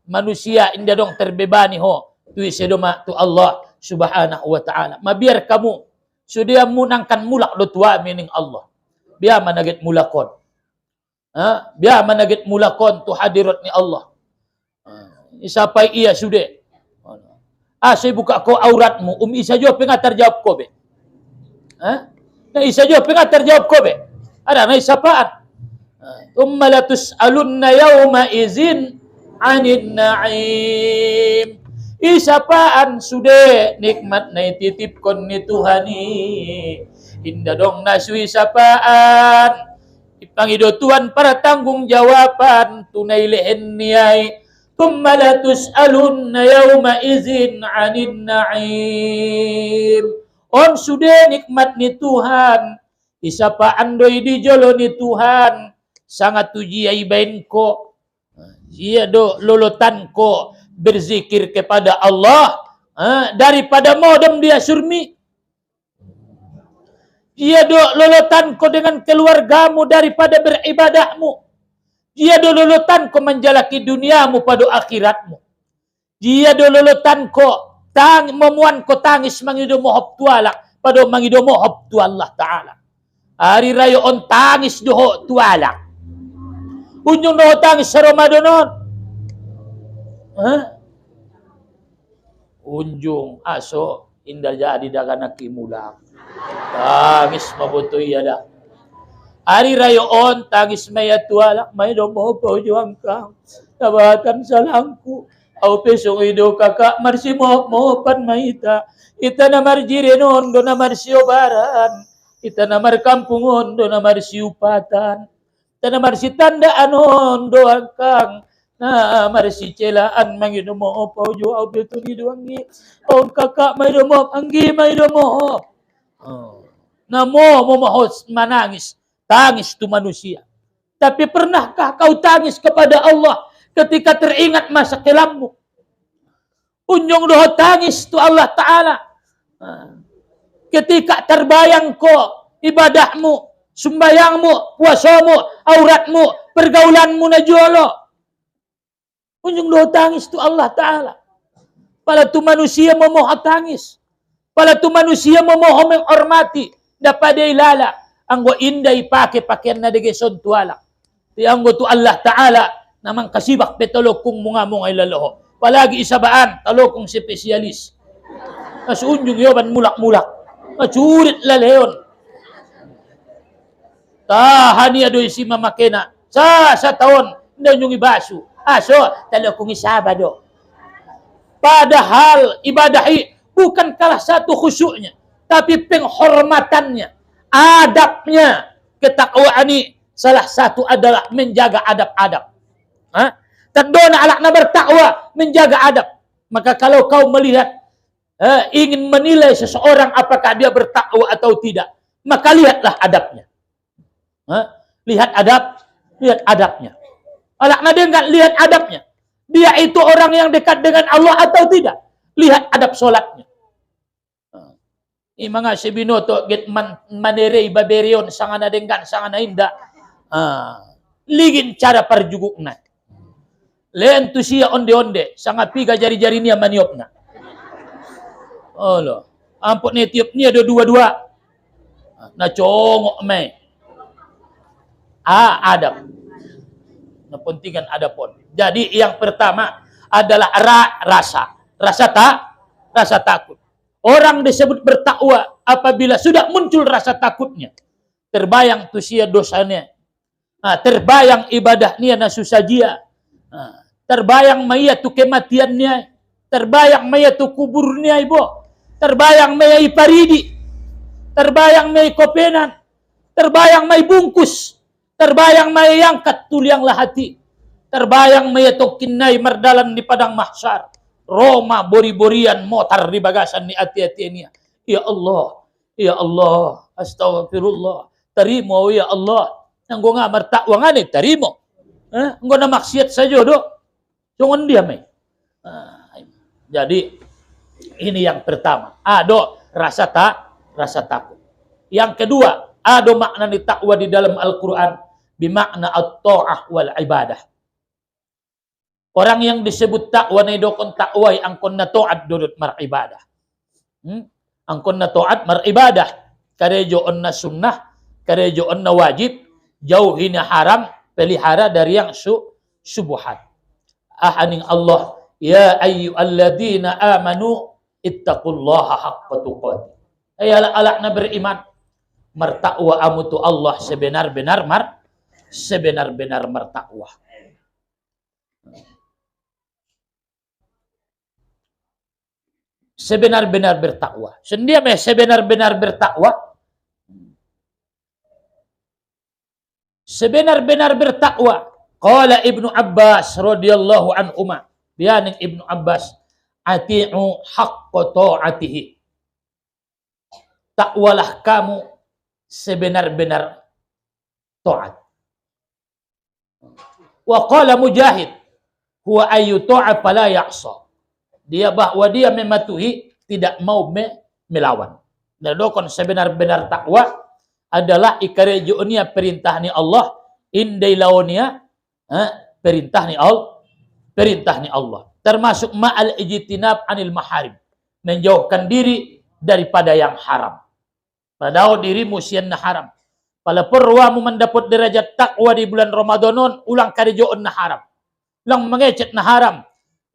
Manusia inda dong terbebani ho. Tu isi doma tu Allah Subhanahu wa Ta'ala. Mabiar kamu sudia munangkan mulak do tua meaning Allah. Biar managit mulakon. Biar managit mulakon tu hadirat ni Allah. Isapai iya sude. Saya buka ko auratmu. Isa jo pengatar jawab ko be. Na isa jo pengatar jawab ko be. Ada na isapaan. La tus'alunna yawma izin anin na'im. Isapaan sude nikmat na ititipkon ni Tuhani. Inda dong naswi sapaan. Ipangidotuan para tanggung jawaban tunai lehen niyay. Thumma la tus'alunna yawma izin 'anil na'im. On sudah nikmat ni Tuhan. Isapaan doi di jolo ni Tuhan. Sangat tuji aibain ko. Dia do lolotan ko berzikir kepada Allah. Daripada modem dia surmi. Dia do lolotan ko dengan keluargamu daripada beribadahmu. Dia dololotan ko menjalaki duniamu pada akhiratmu. Dia dololotan ko memuan ko tangis mangido mohop tualak pada mangido mohop tu Allah Ta'ala. Hari raya on tangis doho tualak. Unjung doho tangis sa Ramadan. Unjung aso indah jadi dagana kimulang. Tangis mabuto iya dah. Hari raya on tangis maya tualak may domo po juang kang tabatan salangku au pesong ido kakak marsi mo pan maita ita na marjirenon do na marsiobaran ita na markampungon do na marsiupatan ita na marsitandaanon do kang na marsi celaan mangino mo po ju au beto ni doangi on kakak may domo anggi may domo namo mahos manangis. Tangis itu manusia. Tapi pernahkah kau tangis kepada Allah ketika teringat masa kelammu? Unjung doho tangis itu Allah Ta'ala. Ketika terbayang ko ibadahmu, sembayangmu, puasamu, auratmu, pergaulanmu na jolo. Unjung doho tangis itu Allah Ta'ala. Pala tu manusia memohon tangis. Pala tu manusia memohon menghormati. Dapat dia ilala. Anggo inday pakaian na degeson tuala. Ti anggo tu Allah Ta'ala namang kasibak petolokong mungamong ay laloho. Palagi isabaan talokong spesialis. Nasunjung yoban mulak-mulak. Macurit laleon. Tahan niya doy si mamakena. Sa taon na yung ibaso. So talokong isabado. Padahal ibadahi bukan kalah satu khusyuknya. Tapi penghormatannya. Adabnya ketakwaan ini salah satu adalah menjaga adab-adab. Terdona alak na bertakwa menjaga adab. Maka kalau kau melihat ingin menilai seseorang apakah dia bertakwa atau tidak, maka lihatlah adabnya. Lihat adabnya. Alak na dia enggak lihat adabnya. Dia itu orang yang dekat dengan Allah atau tidak? Lihat adab solatnya. Mga sibinoto get manere baberion sangana denggan sangana inda ligin cara parjugukna len tu sia onde-onde sanga piga jari-jari nia maniopna Allah ampun ne tiup nia do dua-dua na congok me adab na pentingan adapun. Jadi yang pertama adalah rasa takut. Orang disebut bertakwa apabila sudah muncul rasa takutnya. Terbayang tusia dosanya. Terbayang ibadahnya na susajia. Terbayang maya tu kematiannya. Terbayang maya tu kuburnya ibu. Terbayang maya iparidi. Terbayang maya kopenan. Terbayang maya bungkus. Terbayang maya yangkat tuliang lahati. Terbayang maya tokinai merdalan di padang mahsyar. Roma bori-borian motar di bagasan ni hati-hatinya. Ya Allah, astagfirullah. Terima ya Allah. Anggo nga martakwa nga ni tarimo. Anggo na maksiat saja do. Jangan dia may. Jadi ini yang pertama. Ado rasa takut. Yang kedua, ada makna ni takwa di dalam Al-Quran bimakna at-ta'ah wal ibadah. Orang yang disebut takwa na idokon takwa angkon na ta'at dudut maribadah. Angkon na ta'at maribadah. Karejo on na sunnah, karejo on na wajib, jauhi na haram, pelihara dari yang subuhat. Ahaning Allah, ya ayyuhalladzina amanu ittaqullaha haqqa tuqatih. Ay ala na beriman, martakwa amu tu Allah sebenar-benar martakwa. Sebenar-benar bertakwa. Sendia me sebenar-benar bertakwa. Sebenar-benar bertakwa. Qala Ibnu Abbas radhiyallahu anhuma. Bianing Ibnu Abbas, ati'u haqqa ta'atihi. Takwalah kamu sebenar-benar taat. Wa qala Mujahid, huwa ayyu ta'a fala ya'sa. Dia bahwa dia mematuhi, tidak mau melawan. Dan dokon sebenar-benar takwa adalah ikarejonia perintah ni Allah, indai laonia perintah ni Allah. Termasuk ma'al ijtinab anil maharim, menjauhkan diri daripada yang haram. Padahal dirimu sian na haram. Pala perwamu mendapat derajat takwa di bulan Ramadanon, ulang karejoon na haram. Ulang mengecet na haram.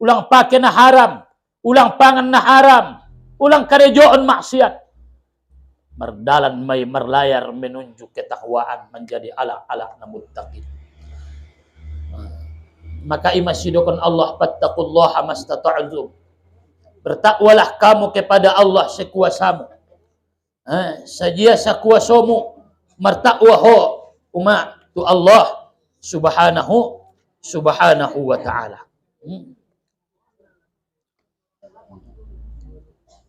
Ulang pakai na haram, ulang pangan na haram, ulang karejoon maksiat. Merdalan may merlayar menunjuk ketakwaan menjadi ala-ala na muttaqin. Maka imasidokon Allah, fattaqullaha mastata'tum. Bertakwalah kamu kepada Allah sekuasamu. Sajia sakuasamu martakwa ho uma tu Allah subhanahu wa ta'ala.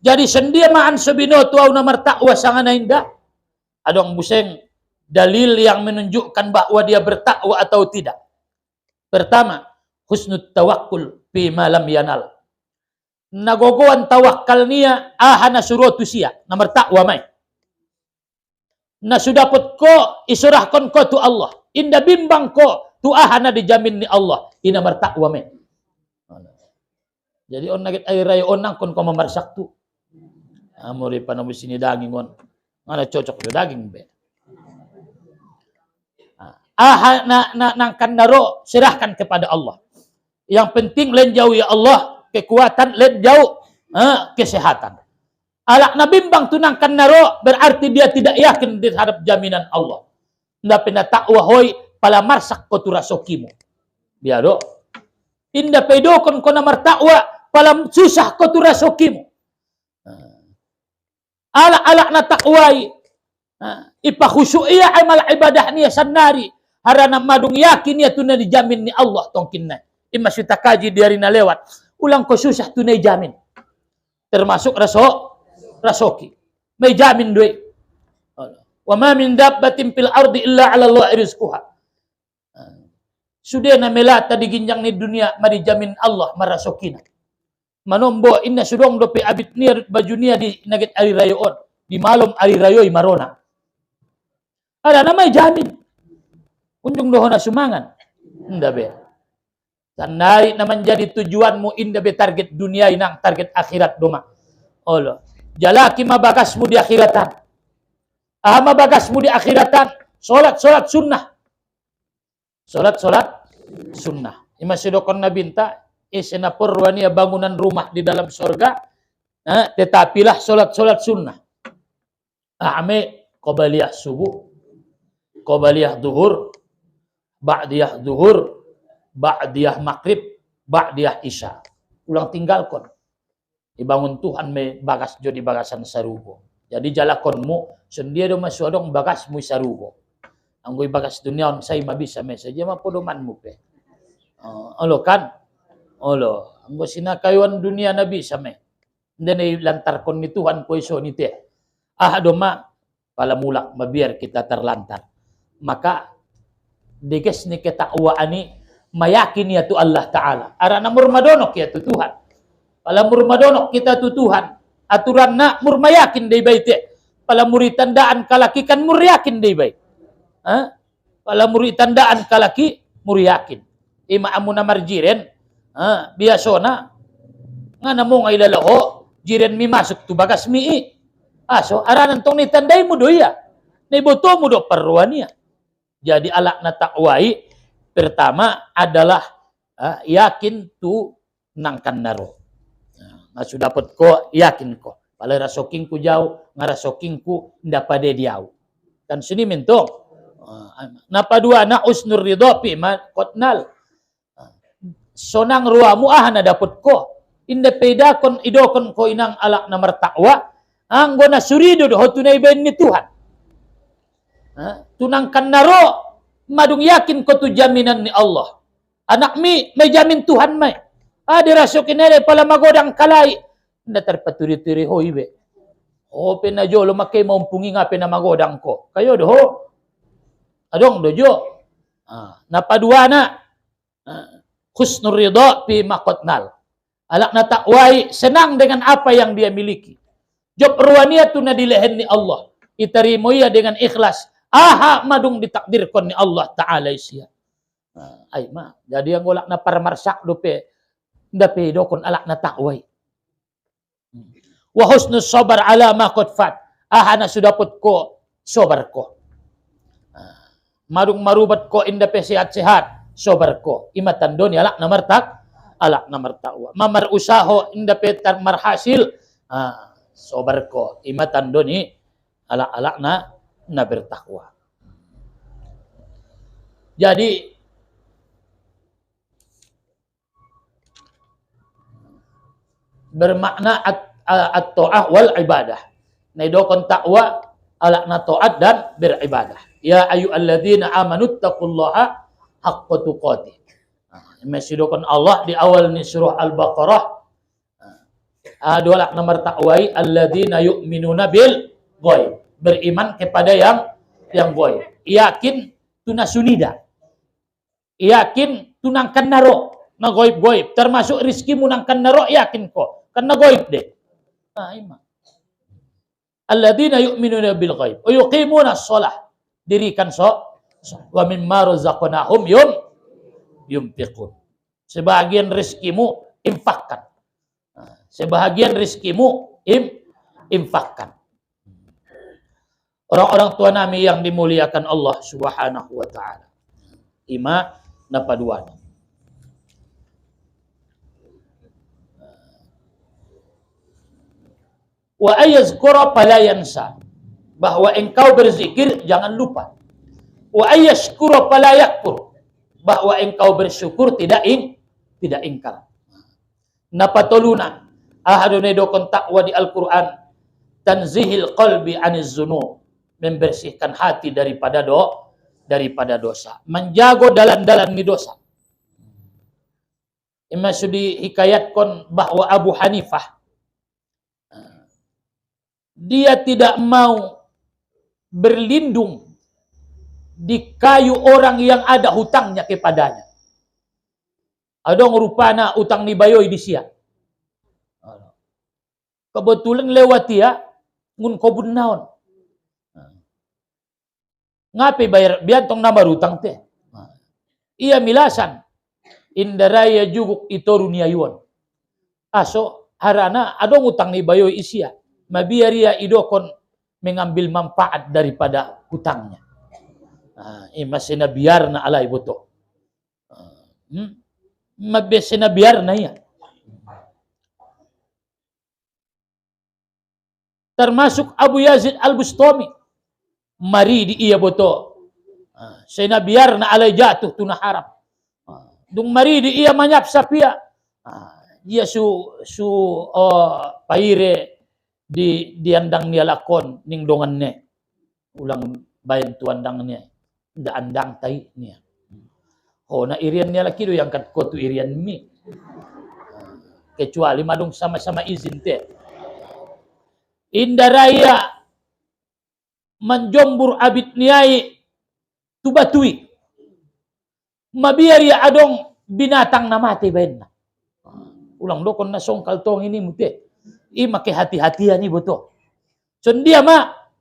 Jadi sendia maan sebinoto au namar takwa sangana indah. Adong buseng dalil yang menunjukkan bahwa dia bertakwa atau tidak. Pertama, husnut tawakkul fi ma lam yanal. Nagogoan tawakkal niya ahana surutu siya namar takwa may. Na sudapot ko isurahkon ko tu Allah. Inda bimbang ko tu ahana dijamin ni Allah. Ina martakwa may. Jadi on nagit ay rayo onang kon ko mamarsak tu. Amori pa na mo sinidaging on. Nga cocok yung daging be. Nang kandaro, serahkan kepada Allah. Yang penting len jauh ya Allah, kekuatan len jauh kesehatan. Alak na bimbang tunang kandaro, berarti dia tidak yakin terhadap jaminan Allah. Nda pinatakwa hoy, pala marsak ko turasokimu. Biado. Inda pedokon ko na martakwa, pala susah ko turasokimu. Alak-alak na takwai ipahusuiya amal ibadah niya sanari harana madung yakin niya tunay dijamin ni Allah tongkin na imasita kaji dari na lewat ulang ko susah tunay jamin termasuk rasoki may jamin doy wa ma min dabbatin fil ardi illa ala Allah rizquha sudah na melata di ginjang ni dunia marijamin Allah marasokina manombo inna sudong dope abit niya baju niya di nagit ari rayoon di malom ari rayoy marona ada namay jamin unjung doho na sumangan inda be sanari naman jadi tujuanmu inda be target dunia inang target akhirat doma olo jalaki mabagasmu di akhiratan mabagasmu di akhiratan salat sunnah salat sunnah imasidokon na binta isenapurwania bangunan rumah di dalam surga, tetapilah solat sunnah. Ame qobaliyah subuh, qobaliyah duhur, ba'diyah duhur, ba'diyah maghrib, ba'diyah isya. Ulang tinggalkan. Ibangun Tuhan me bagas jodi bagasan sarugo. Jadi jalakonmu sendiri masudong bagasmu sarugo. Anggoy bagas dunia say mabisa me saja mapodomanmu pe. Olo kan? Olo, anggo sinakayuan dunia nabi same. Then lantar kon ni Tuhan ko iso nite. Doma pala mulak mabiar kita terlantar. Maka Deges ni ketakwa ani mayakin ya tu Allah Ta'ala. Arana murmadonok ya tu Tuhan. Pala murmadonok kita tu Tuhan. Aturan na murmayakin day baite. Pala muri tandaan kalaki kan muryakin day bay. Ha? Pala muri tandaan kalaki muryakin. Ima amu na marjiren. Ha? Biaso na. Nga namo ngay lalaho. Jiren mi masuk tu bagas mi. So aranan tong ni tanday mo do ya. Naiboto mo do paruan ya. Jadi alak na takwai pertama adalah yakin tu nangkan naro. Nga sudah dapat ko yakin ko. Pala rasoking ku jauh, ngarasoking ku nda pade diaw. Kan sini mentong. Napadua na usnur ridho pi kotnal. Sonang ruamu na dapat ko. Inda peda kon idokon ko inang alak na martakwa. Anggo na surido do tunay ben ni Tuhan. Tunangkan naro madung yakin ko tu jaminan ni Allah. Anak mi may jamin Tuhan may. Dirasokin nere pala magodang kalay. Nda terpaturi-turi ho ibe. Penajolo makay maumpungi nga pinamagodang ko. Kayo do ho. Adong dojo. Napadua na. Husnul ridha pi makotnal. Alak na takwai senang dengan apa yang dia miliki. Job ruwania tu na dilehen ni Allah. Itarimo ia dengan ikhlas. Madung ditakdirkan ni Allah Ta'ala isya. Jadi yang golak na paramarsak dope. Nda pedo kon alak na takwai. Wa husnus sabar ala ma qad fat. Na sudah put ko sobar ko. Madung marubat ko inda pe sehat-sehat sobar ko. Imatan doni alak na martakwa. Mamar usaho inda pe marhasil sobar ko. Imatan doni alak na bertakwa. Jadi bermakna at-ta'ah wal ibadah. Naidokon takwa alak na ta'at dan beribadah. Ya ayyuhalladzina amanu taqullaha haqqa tuqatih. Mesidokon Allah di awal ni surah Al-Baqarah. Dolak nomor takwai alladzina yu'minuna bil ghaib. Beriman kepada yang ghaib. Yakin tunasunida. Yakin tunangkan naro na ghaib. Termasuk rizki munangkan naro yakin ko. Karena ghaib deh. Ima. Alladzina yu'minuna bil ghaib wa yuqimuna shalah. Dirikan wa mimma razaqnahum yunfiqun. Sebagian rezekimu infakkan. Sebahagian rezekimu infakkan. Orang-orang tua nami yang dimuliakan Allah Subhanahu wa taala. Ima napaduan. Wa ayazkura fala yansa. Bahwa engkau berzikir jangan lupa. Wa ayashkura fala yakfur. Bahwa engkau bersyukur tidak ingkar. Napatoluna ahadune dokon takwa di Al-Qur'an tanzihil qalbi aniz dzunub, membersihkan hati daripada dosa, menjago dalan-dalan mi dosa. Imam Sudi hikayatkan bahwa Abu Hanifah dia tidak mau berlindung di kayu orang yang ada hutangnya kepadanya. Adong rupana utang ni bayoy di siya. Kebetulan lewat dia ngun kobun naon. Ngapi bayar biantong nama rutang teh. Iya milasan. Indaraya juguk itorunia yuan. Aso harana adong utang ni bayoy isya. Mabiaria idokon mengambil manfaat daripada hutangnya. Masih biar na alay buto. Mabese na biar na ya. Termasuk Abu Yazid Al-Bustami. Mari di iya buto. Sena biar na alay jatuh tuna harap. Dung mari di iya manyap sapia. Dia paire di andang niya lakon ning dongan ne. Ulang bayan tu andang niya. Da andang tay niya. Na irian niya laki do yang kat ko tu irian mi. Kecuali madung sama-sama izin teh. Indaraya menjombur abit niai tu batui. Mabiar ya adong binatang na mati bayan na. Ulang dokon na songkal tong ini mute. Make hati-hatian ni betul. So dia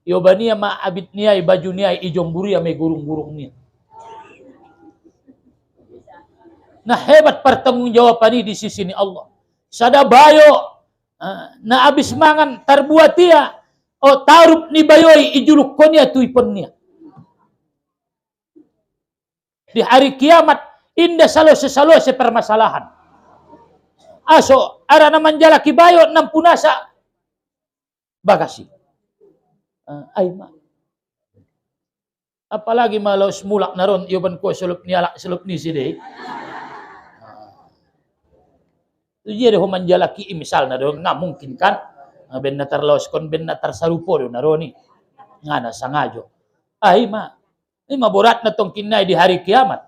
yobania abit niya baju niya ijong buria may gurung-gurung niya. Nah hebat pertanggungjawaban ini di sisi ni Allah. Sada bayo na abis mangan tarbuat dia tarup ni bayoy ijuluk ko niya tuipon niya. Di hari kiamat indah salose permasalahan. Aso ara naman jalaki bayo ng punasa bagasi. Ay apalagi malau semulak naron yoban ko sulup ni side. Jadi human jalaki misal na doon nga mungkin kan ben natar laos kon ben natar sarupo do naroni nga na sangajo. Ay borat na tong kinay di hari kiamat.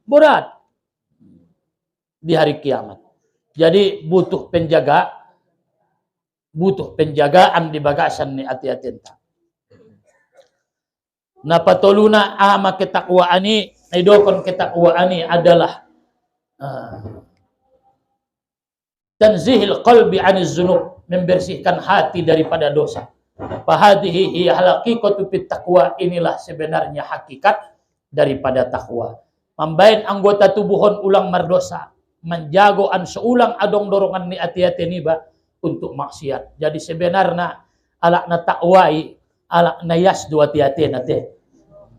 Borat di hari kiamat. Jadi butuh penjagaan di bagasan ni ati-atin ta. Napatuluna ama ketakwaani, idokon ketakwaani adalah tanzihil qalbi 'anil dzunub, membersihkan hati daripada dosa. Fahadhihi hiya haqiqatu fit taqwa, inilah sebenarnya hakikat daripada takwa. Mambain anggota tubuhon ulang mardosa, menjagoan seulang adong dorongan ni ati-ati niba untuk maksiat. Jadi sebenarnya alak na takwai, alak na yas do ati-ati nate.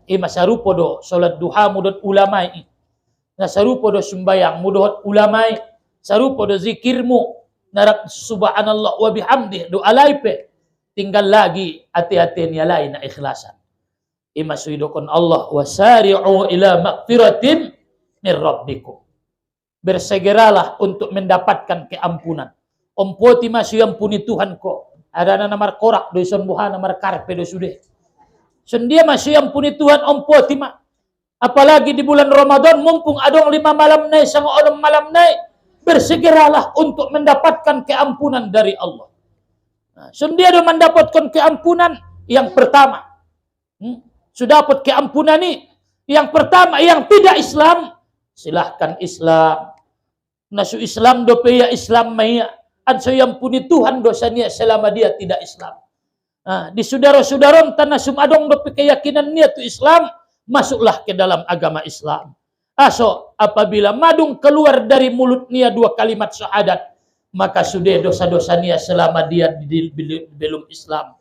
Masarupo do salat duha mudot ulamai. Nasarupo do sumbayang mudot ulamai. Sarupo do zikirmu narak subhanallah wa bihamdih do alaipe. Tinggal lagi ati-ati niya lain na ikhlasan. Imasuidokon Allah wasari'u ila maghfiratin min rabbikum. Bersegeralah untuk mendapatkan keampunan. Ompoti masih ampuni Tuhan ko. Ada na namar korak do ison buha namar karpe do sude. Sendia masih ampuni Tuhan ompoti ma. Apalagi di bulan Ramadan mumpung adong 5 malam nai sama 6 malam nai, bersegeralah untuk mendapatkan keampunan dari Allah. Nah, sendia do mendapatkan keampunan yang pertama. Sudah dapat keampunan nih. Yang pertama yang tidak Islam, silahkan Islam. Nasu Islam dope ya Islam maya. Anso yang puni Tuhan dosanya selama dia tidak Islam. Nah, di saudara-saudara tanah sumadong dope keyakinan niat tu Islam, masuklah ke dalam agama Islam. Aso apabila madung keluar dari mulutnya 2 kalimat syahadat, maka sudah dosa-dosa niat selama dia belum Islam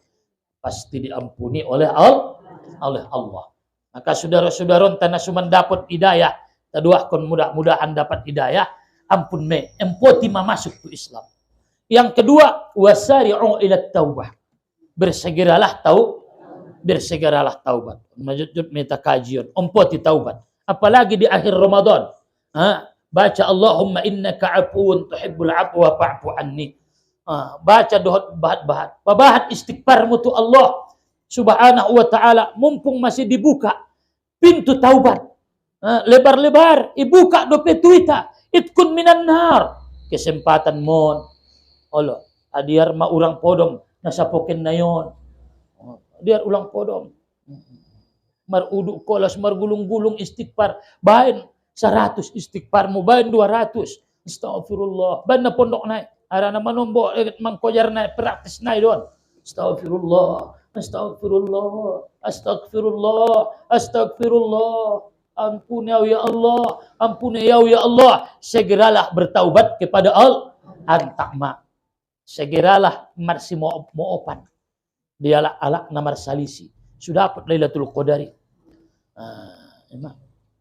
pasti diampuni oleh Allah. Maka saudara-saudara tanah suman dapat hidayah, taduahkon mudah-mudahan dapat hidayah, ampun empoti masuk ke Islam. Yang kedua, wasari'u ila taubah. Bersegeralah taubat. Majud minta kajian, empoti taubat. Apalagi di akhir Ramadan. Baca Allahumma innaka afuwun tuhibbul afwa fa'fu anni. Baca doa bahat-bahat. Pabahat istighfarmu tu Allah Subhanahu wa ta'ala, mumpung masih dibuka pintu taubat. Lebar-lebar, ibuka dope tuita, itkun minan nar. Kesempatan mon. Allah, adiar ma urang podom, nasapokin na yon. Adiar ulang podom. Maruduk kolas, margulung-gulung istighfar. Bahan 100 istighfar mo, bahan 200. Astagfirullah. Bahan na pondok na. Ara na manombo, mangkojar na, praktis na doon. Astagfirullah. Astagfirullah, astagfirullah. Ampuni ya Allah, ampuni ya Allah. Segeralah bertaubat kepada Allah. Antakma. Segeralah marsi moopan. Dialah alak namar salisi. Sudah dapat Lailatul Qadari.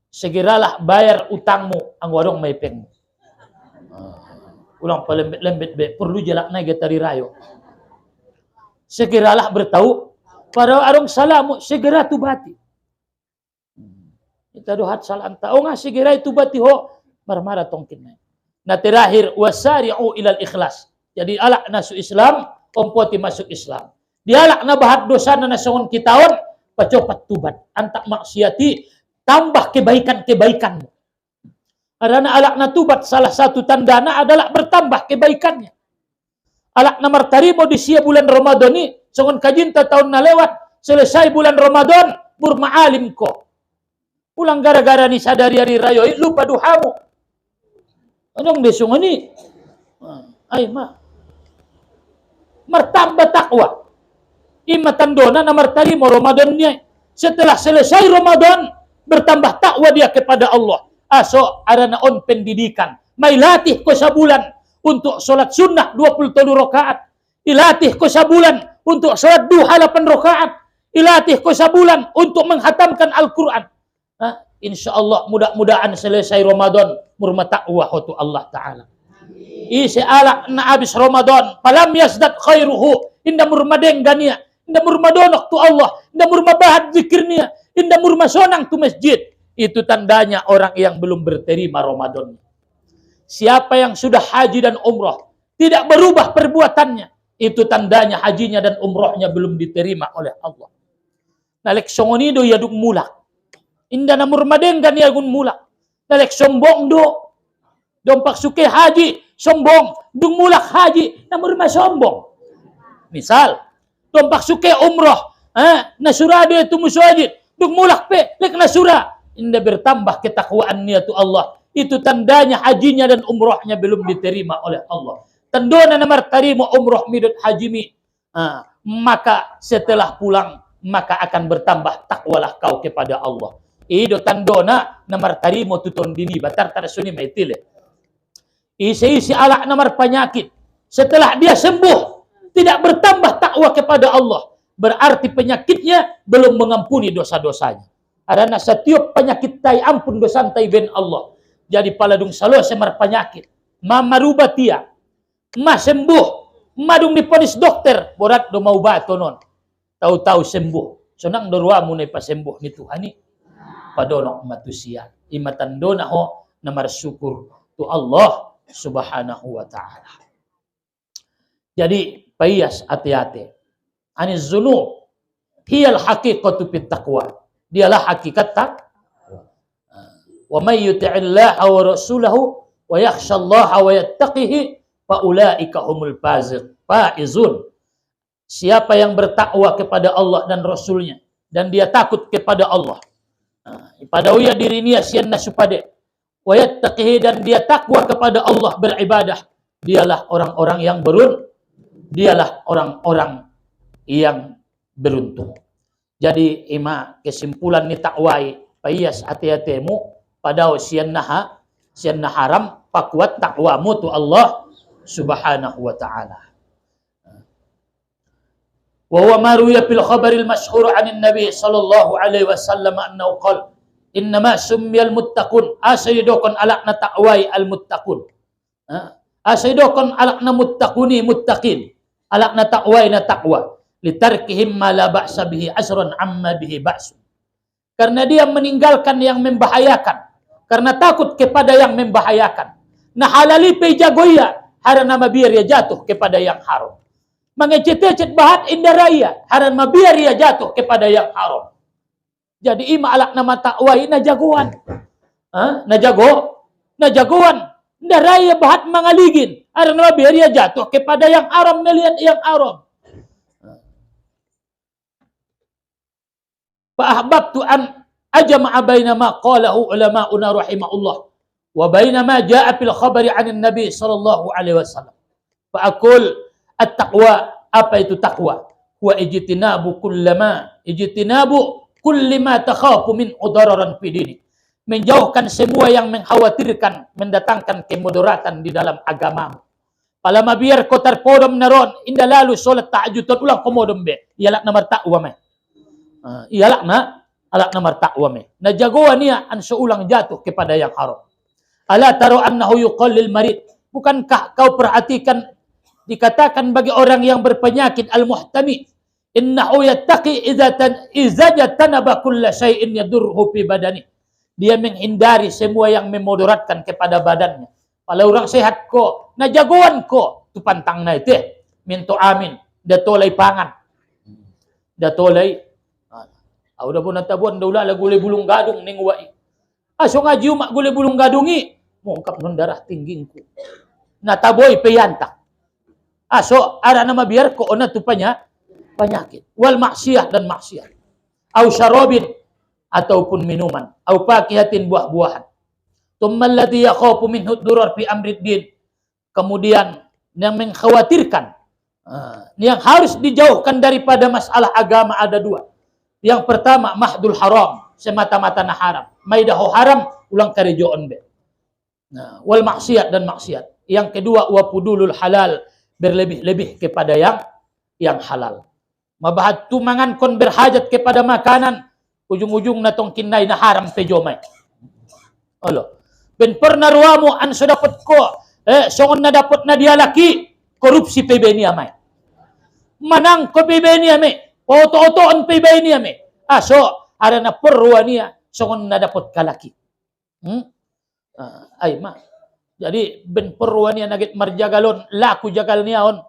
Segeralah bayar utangmu ang warong may pengmu. Ulang palembet-lembet be perlu jalak na getari rayo. Segeralah bertau para arong salamu segera tubati. Kita dohat salanta o nga segera tubati ho marmara tongkin na. Na terakhir wasari'u ilal ikhlas. Jadi alak na su Islam, ompoti masuk Islam. Dialak na bahat dosa na nasungon kitaon, pacopat tubat. Antak maksiati, tambah kebaikan-kebaikanmu. Karena alak na tubat salah satu tandana adalah bertambah kebaikannya. Alak na martarimo di siya bulan Ramadan ni, sungon kajinta tahun na lewat, selesai bulan Ramadan, burmaalim ko. Ulang gara-gara ni sadari hari raya, lupa duhamu. Anong desong ni? Ay, martambah takwa. Imatandona na martarimo Ramadan niya. Setelah selesai Ramadan, bertambah takwa dia kepada Allah. Aso, ada naon pendidikan. May latih ko sa bulan untuk sholat sunnah 23 rakaat. Ilatih ko sa bulan untuk sholat duha 8 rakaat. Ilatih ko sa bulan untuk menghatamkan Al-Quran. Insya Allah mudah-mudahan selesai Ramadan murma takwa hotu Allah Ta'ala. Isi alak na abis Ramadan palam yasdat khairuhu inda murmadeng gania inda murmadonok tu Allah inda murmabahat zikirnya inda murmasonang tu masjid. Itu tandanya orang yang belum berterima Ramadan. Siapa yang sudah haji dan umrah tidak berubah perbuatannya, itu tandanya hajinya dan umrahnya belum diterima oleh Allah. Nalek songonido yaduk mulak inda namur madenggan yagun mulak. Nalek sombong do. Dompak suke haji, sombong. Dung mulak haji, namur masombong. Misal, dompak suke umroh, nasurade tu muswajid. Dung mulak pe, lek nasura. Inda bertambah ketakwaan niat tu Allah. Itu tandanya hajinya dan umrohnya belum diterima oleh Allah. Tandona namar tarimo umroh midut hajimi. Maka setelah pulang, maka akan bertambah takwalah kau kepada Allah. Ido tandona namar tarimo tuton dini batar tarasuni maitile. Isi alak namar penyakit. Setelah dia sembuh, tidak bertambah takwa kepada Allah. Berarti penyakitnya belum mengampuni dosa-dosanya. Karena setiap penyakit tai ampun dosa tai ben Allah. Jadi paladung salo semar penyakit. Mamaruba tia. Ma sembuh. Madung diponis dokter. Borat do mau batonon. Tahu-tahu sembuh. Sonang doruamu na ipasembuh ni Tuhani. Padonok matusia. Imatandona ho na marsyukur tu Allah subhanahu wa ta'ala. Jadi payas hati-hati. Ani zunub hiyal haqiqatu fit taqwa. Dialah hakikat takwa. Wa may yuti'illaha wa rasulahu wa yakhshallaha wa yattaqihi fa ulaika humul faizun. Siapa yang bertakwa kepada Allah dan Rasulnya dan dia takut kepada Allah. Pada uya dirinya sianna supade wa yattaqihi dan dia takwa kepada Allah beribadah, dialah orang-orang yang dialah orang-orang yang beruntung. Jadi ima kesimpulan ni takwai payas hati-hatimu pada sianna haram pakuat takwamu tu Allah subhanahu wa ta'ala. Wa huwa ma ruwiya fil khabaril masyhur 'anil nabi sallallahu alaihi wasallam annahu qala innama summiyal muttaqun asaydokon alakna taqwai al muttaqun. Asaydokon alakna muttaquni muttaqin. Alakna taqwai na taqwa litarkihim ma la ba'sa bihi asran amma bihi ba'sun. Karena dia meninggalkan yang membahayakan, karena takut kepada yang membahayakan. Nah halali pe jagoya harana mabir ya jatuh kepada yang haram. Mengecet-ecet bahat indah raya, haran mabiar ia jatuh kepada yang haram. Jadi ima alak nama takwai na jagoan. Na jagoan. Indah raya bahat mangaligin, haran mabiar ia jatuh kepada yang haram, melihat yang haram. Fa'ahbabtu an ajma'a baina ma qalahu ulama'una rahimahullah wa baina ma ja'a fil khabari 'anil nabi sallallahu alaihi wasallam. Fa'aqul at-taqwa, apa itu takwa? Wa ijtinabu kulli ma takhafu min udararan fi dini. Menjauhkan semua yang mengkhawatirkan mendatangkan kemudaratan di dalam agamamu. Palama biar ko tarpodom naron inda lalu salat tahajud ulang komodom be. Ialak namar takwa me. Ialak namar takwa me. Najagoan niya an ulang jatuh kepada yang haram. Ala taro annahu yuqallil marid. Bukankah kau perhatikan dikatakan bagi orang yang berpenyakit al-muhtami, innahu yattaqi idza jatanaba kulla syai'in yadurruhu fi badani. Dia menghindari semua yang memudaratkan kepada badannya. Kalau orang sehat ko, najagoan ko, tu pantang na ite, minto amin, datolay pangan. Datolay. Udah pun natabuan daula la gulay bulung gadung ning wai. So ngaji mak gulay bulung gadungi, mungkap non darah tinggingku. Nataboy peyantak. So ada nama biar ko ona tu penyakit wal maksiat dan maksiat au syarabin ataupun minuman, au fakihatin buah-buahan. Tsumma alladhi yakhafu minhu durar fi amrid din. Kemudian yang mengkhawatirkan, yang harus dijauhkan daripada masalah agama ada dua. Yang pertama mahdul haram, semata-mata na haram. Maidahu haram ulang karejoon be. Nah, wal maksiat dan maksiat. Yang kedua wapudulul halal, berlebih-lebih kepada yang halal. Mabahat tumangan kon berhajat kepada makanan, ujung-ujung na tong kinay na haram pejomay. Olo. Ben pernah ruamo an so dapat ko, songon na dapat na dia laki, korupsi PB niya may. Manang ko PB niya may, oto-otoan PB niya may. So, ada na perwa niya, songon na dapat kalaki. Ay ma. Jadi ben perwa niya nagit marjagalon, laku jagal niya on,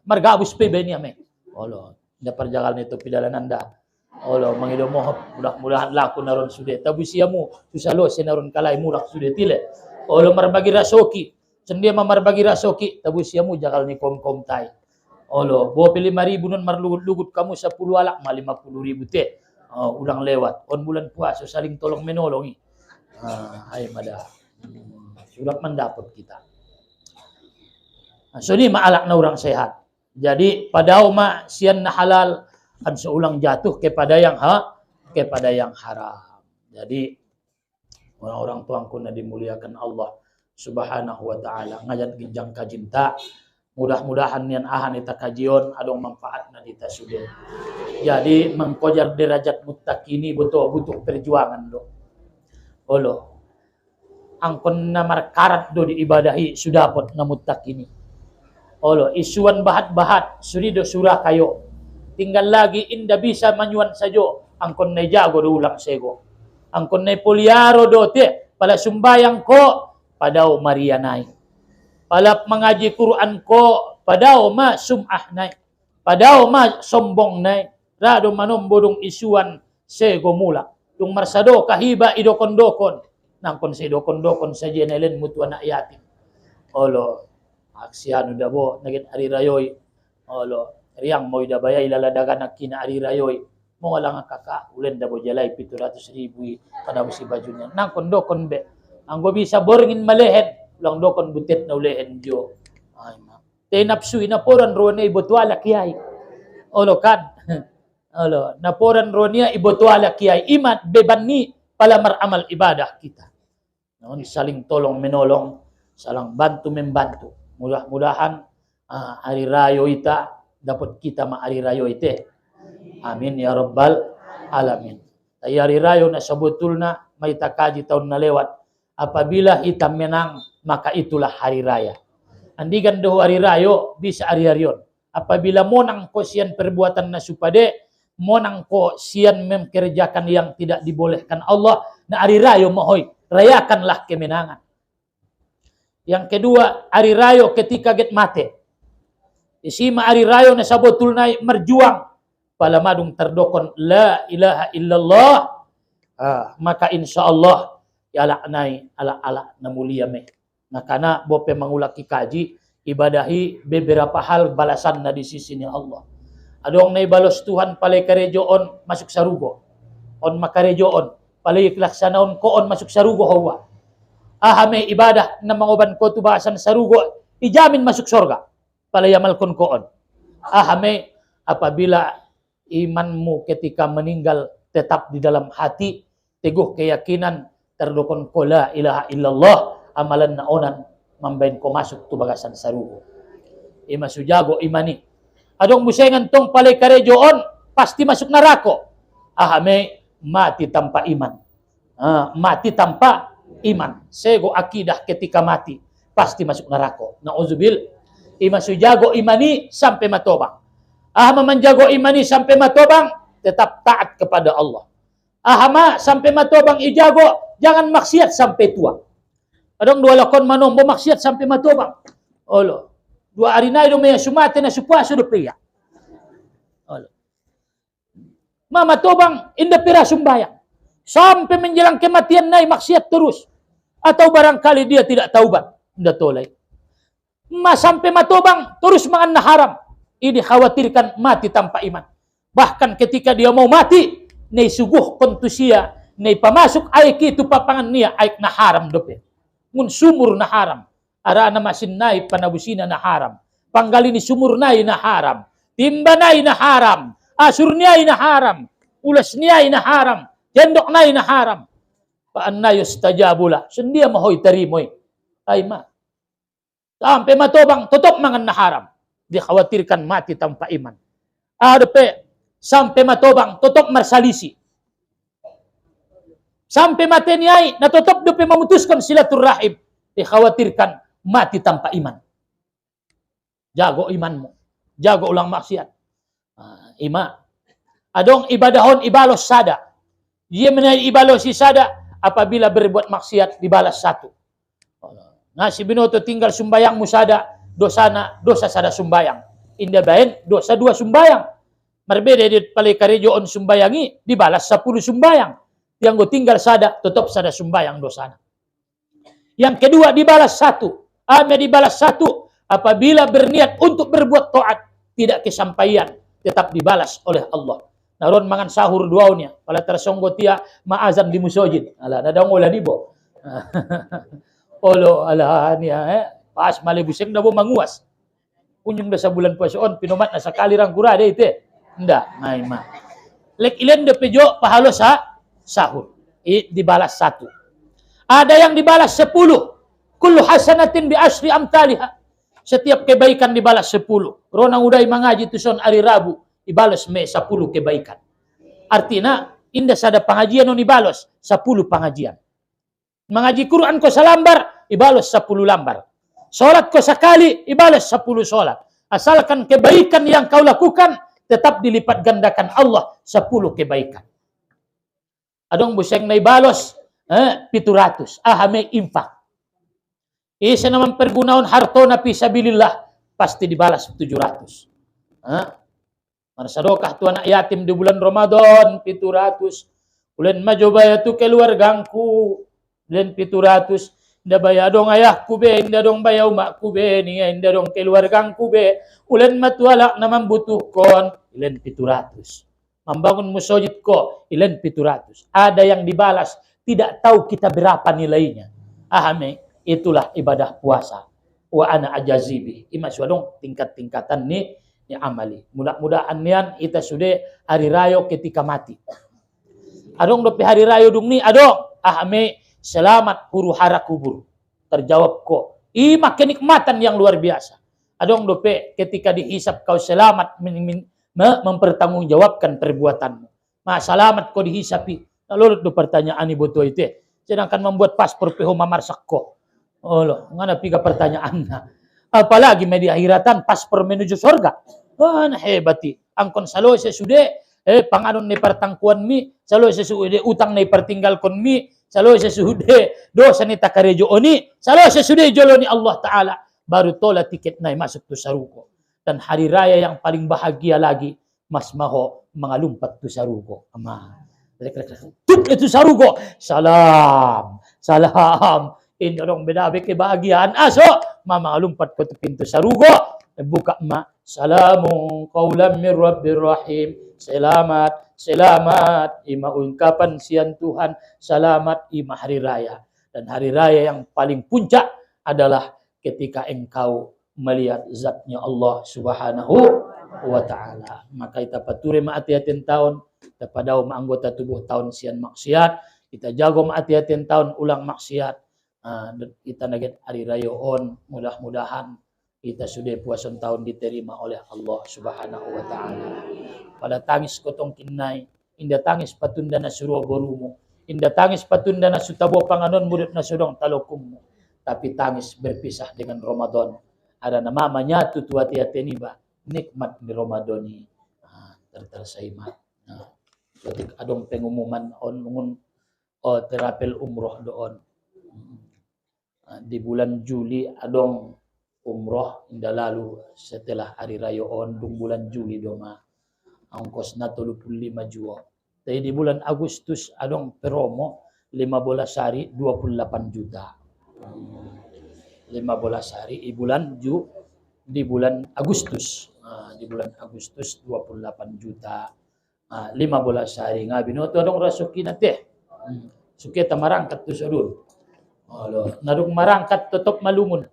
margabus PB niya may. Olo, dapat jagal nito pidalananda. Olo, mangido mo, mudah-mudahan laku naron sude. Tabu siamu, susalo, senaron kalay mulak sude tile. Olo, marbagi rasoki. Sendia marbagi rasoki, tabu siamu, jakal ni kom-kom tay. Olo, bawa pilih 5.000 nun marlugut-lugut kamu 10 alak, ma 50.000 te. Ulang lewat. On bulan puasa, saling tolong menolongi. Ay, mada. Sudah mendapat kita. So, ini maalak na orang sehat. Jadi, padahal ma sian na halal, kan seulang jatuh kepada yang haram. Jadi orang-orang tuangku na dimuliakan Allah Subhanahu wa taala, ngajat ginjang kajinta. Mudah-mudahan nian ahan ita kajion adong manfaat na dita sude. Jadi mengkojar derajat muttaqini butuh perjuangan do. Olo. Angkon na markarat do di ibadahi sudah pot na muttaqini. Olo isuan bahat-bahat surido surah kayo. Tinggal lagi inda bisa manyuan sajo angkon na jago do ulang sego. Angkon na poliaro do te pala sumbayang ko padao marianay. Pala mengaji Quran ko padao ma sumah nay. Padao ma sombong nay. Rado manombodong isuan sego mula. Tung marsado kahiba idokon-dokon. Nangkon sa idokon-dokon sa jenelen mutuan na yatim. Olo aksiano dabo nagit ari rayoy. Olo riang mo idabaya ilaladagan na kina ari rayoy. Mo lang kaka ulen dabo jalay 700,000 kada si bajunya. Nangkon dokon be. Ang gobi sa boringin malehen ulang dokon butet na ulehen dio. Ay ma. Te napsu inaporan ron ibotwala kiyay. Olo kan. Olo naporan ron niya ibotwala kiyay. Iman beban ni pala maramal ibadah kita. Noon saling tolong menolong, saling bantu membantu. Mudah-mudahan hari rayo ita dapat kita ma-hari rayo ite. Amin ya rabbal alamin. Tay hari rayo na sebetulnya may takaji tahun na lewat. Apabila kita menang, maka itulah hari raya. Andigan do hari rayo bisa hari-harion. Apabila monang ko sian perbuatan na supade, monang ko sian memkerjakan yang tidak dibolehkan Allah, na hari rayo mahoy, rayakanlah kemenangan. Yang kedua, hari rayo ketika get mate. Isima hari rayo na sabotul na merjuang, palamadung terdokon la ilaha illallah, maka insya Allah ala na mulia me. Nakana bope mangulaki kaji ibadahi beberapa hal balasan na di sisi ni Allah. Adong na ibalos Tuhan palay karejoon masuk sarugo. On makarejoon palay laksanaon ko on masuk sarugo hawa. Ahame ibadah na mangoban ko tubasan sarugo ijamin masuk sorga. Palay amalkon ko on. Ahame apabila imanmu ketika meninggal tetap di dalam hati, teguh keyakinan terdokon ko la ilaha illallah, amalan na onan mambain ko masuk tu bagasan sarugo. Ima sujago imani. Adong busengan tong palay karejoon pasti masuk neraka. Ahame mati tanpa iman. Mati tanpa iman. Sego akidah ketika mati pasti masuk neraka. Nauzubil. Ima sujago imani sampai matobang. Ahama menjago imani sampai matobang tetap taat kepada Allah. Ahama sampai matobang ijago jangan maksiat sampai tua. Adong dua lakon manom maksiat sampai matobang. Olo. Dua hari na idong may sumate na supuaso do priya. Olo. Mama tobang inda pira sumbayang. Sampai menjelang kematian na maksiat terus. Atau barangkali dia tidak taubat. Inda tolay. Sampai matobang terus mangan na haram. Ini khawatirkan mati tanpa iman. Bahkan ketika dia mau mati, naisuguh kontusia Nay pamasok ay kitu papangan niya ay na haram dope. Ngun sumur na haram. Ara na masin nay panabusina na haram. Panggali ni sumur nay na haram. Timba nay na haram. Asur niya na haram. Ulas niya na haram. Tendok nay na haram. Paan na yustajabula. Sundia mahoy tarimoy. Ay ma. Sampai matobang tutup mangan na haram. Dikhawatirkan mati tanpa iman. Adope sampai matobang tutup marsalisi. Sampai mati niay natutup dope memutuskan silaturahim. Dikhawatirkan mati tanpa iman. Jago imanmu. Jago ulang maksiat. Ima. Adong ibadahon ibalos sada. Dia menai ibalos si sada apabila berbuat maksiat dibalas satu. Nah si binoto tinggal sumbayang musada dosana dosa sada sumbayang. Indah bain dosa dua sumbayang. Berbeda di palai karejoon sumbayangi dibalas 10 sumbayang. Yang go tinggal sada tetap sada sumbayang dosana. Yang kedua dibalas satu. Dibalas satu apabila berniat untuk berbuat taat tidak kesampaian tetap dibalas oleh Allah. Naron mangan sahur duaunya. Pala tersonggo tia maazan di musojid. Ala nadang ulah dibo. Olo ala niya pas malibuseng na bo manguas. Kunyong da sa bulan puasoon pinumat na sakali rang kurade ite. Nda, may ma. Lek ilen de pejo pahalo sa sahur. Dibalas 1. Ada yang dibalas 10. Kullu hasanatin bi asri amtalha. Setiap kebaikan dibalas 10. Ronang uday mangaji tuson ari Rabu. Ibalos me 10 kebaikan. Artinya, indah sada pengajian on ibalos 10 pengajian. Mengaji Quran ko sa lambar, ibalos 10 lambar. Salat ko sakali, ibalos 10 salat. Asalkan kebaikan yang kau lakukan, tetap dilipat gandakan Allah 10 kebaikan. Adong buseng na ibalos, 700. Ahame infak. Isa naman pergunaon harto na pisabilillah, pasti dibalas 700. Marsadokah tu anak yatim di bulan Ramadan 700. Ulen majobaya tu keluargangku ulen 700. Inda baya dong ayahku be, inda dong baya umakku be, inda dong keluargangku be. Ulen matualak na membutuhkan ulen 700. Membangun musojid ko ulen 700. Ada yang dibalas tidak tahu kita berapa nilainya. Ahame itulah ibadah puasa. Wa ana ajazibi. Ima suadong tingkat-tingkatan ni ya amali. Mudah-mudahan nian kita sudah hari rayo ketika mati. Adong dope hari rayo dung ni adong ahme selamat huru hara kubur. Terjawab ko. Ima kenikmatan yang luar biasa. Adong dope ketika dihisap kau selamat mempertanggungjawabkan perbuatanmu. Selamat kau dihisapi. Lalu do pertanyaan ibu tua itu. Sedangkan membuat paspor peho mamarsak ko. Oh loh, ngana piga pertanyaan na. Apalagi media akhiratan paspor menuju surga. Nah hebati. Angkon salo sesude panganon ni pertangkuan mi, salo sesude utang ni pertinggalkon mi, salo sesude dosa ni takarejo oni, salo sesude joloni Allah Taala baru tola tiket na masuk tu saruko. Dan hari raya yang paling bahagia lagi mas maho mengalumpat tu saruko. Tuk itu saruko. Salam. Ini orang bedabe kebahagiaan aso mama alumpat ko pintu sarugo buka ma salamu qaulam mir rabbir rahim selamat ima ungkapan sian Tuhan selamat ima hari raya dan hari raya yang paling puncak adalah ketika engkau melihat zatnya Allah Subhanahu wa taala. Maka kita pature maati-atin tahun tapadao anggota tubuh tahun sian maksiat kita jago maati-atin tahun ulang maksiat. Kita naget hari raya on mudah-mudahan kita sudah puasan tahun diterima oleh Allah Subhanahu wa taala. Pada tangis kotong kinai, indah tangis patunda na suruh borumu, indah tangis patunda na sutabo panganon murid na sudong talokummu. Tapi tangis berpisah dengan Ramadan. Ada namanya tutu hati-hati ba nikmat di Ramadani. Tertersaimat. Ketika adong pengumuman on terapel umroh doon. Di bulan Juli adong umroh indah lalu setelah hari raya on dung bulan Juli doma angkos na 35 juta. Tapi di bulan Agustus adong promo 15 hari 28 juta. 15 hari di bulan Agustus. Di bulan Agustus 28 juta. 15 hari nga binoto adong rasuki na teh. Suke tamarangkat tu sudul. Nadung marangkat tetap malumun.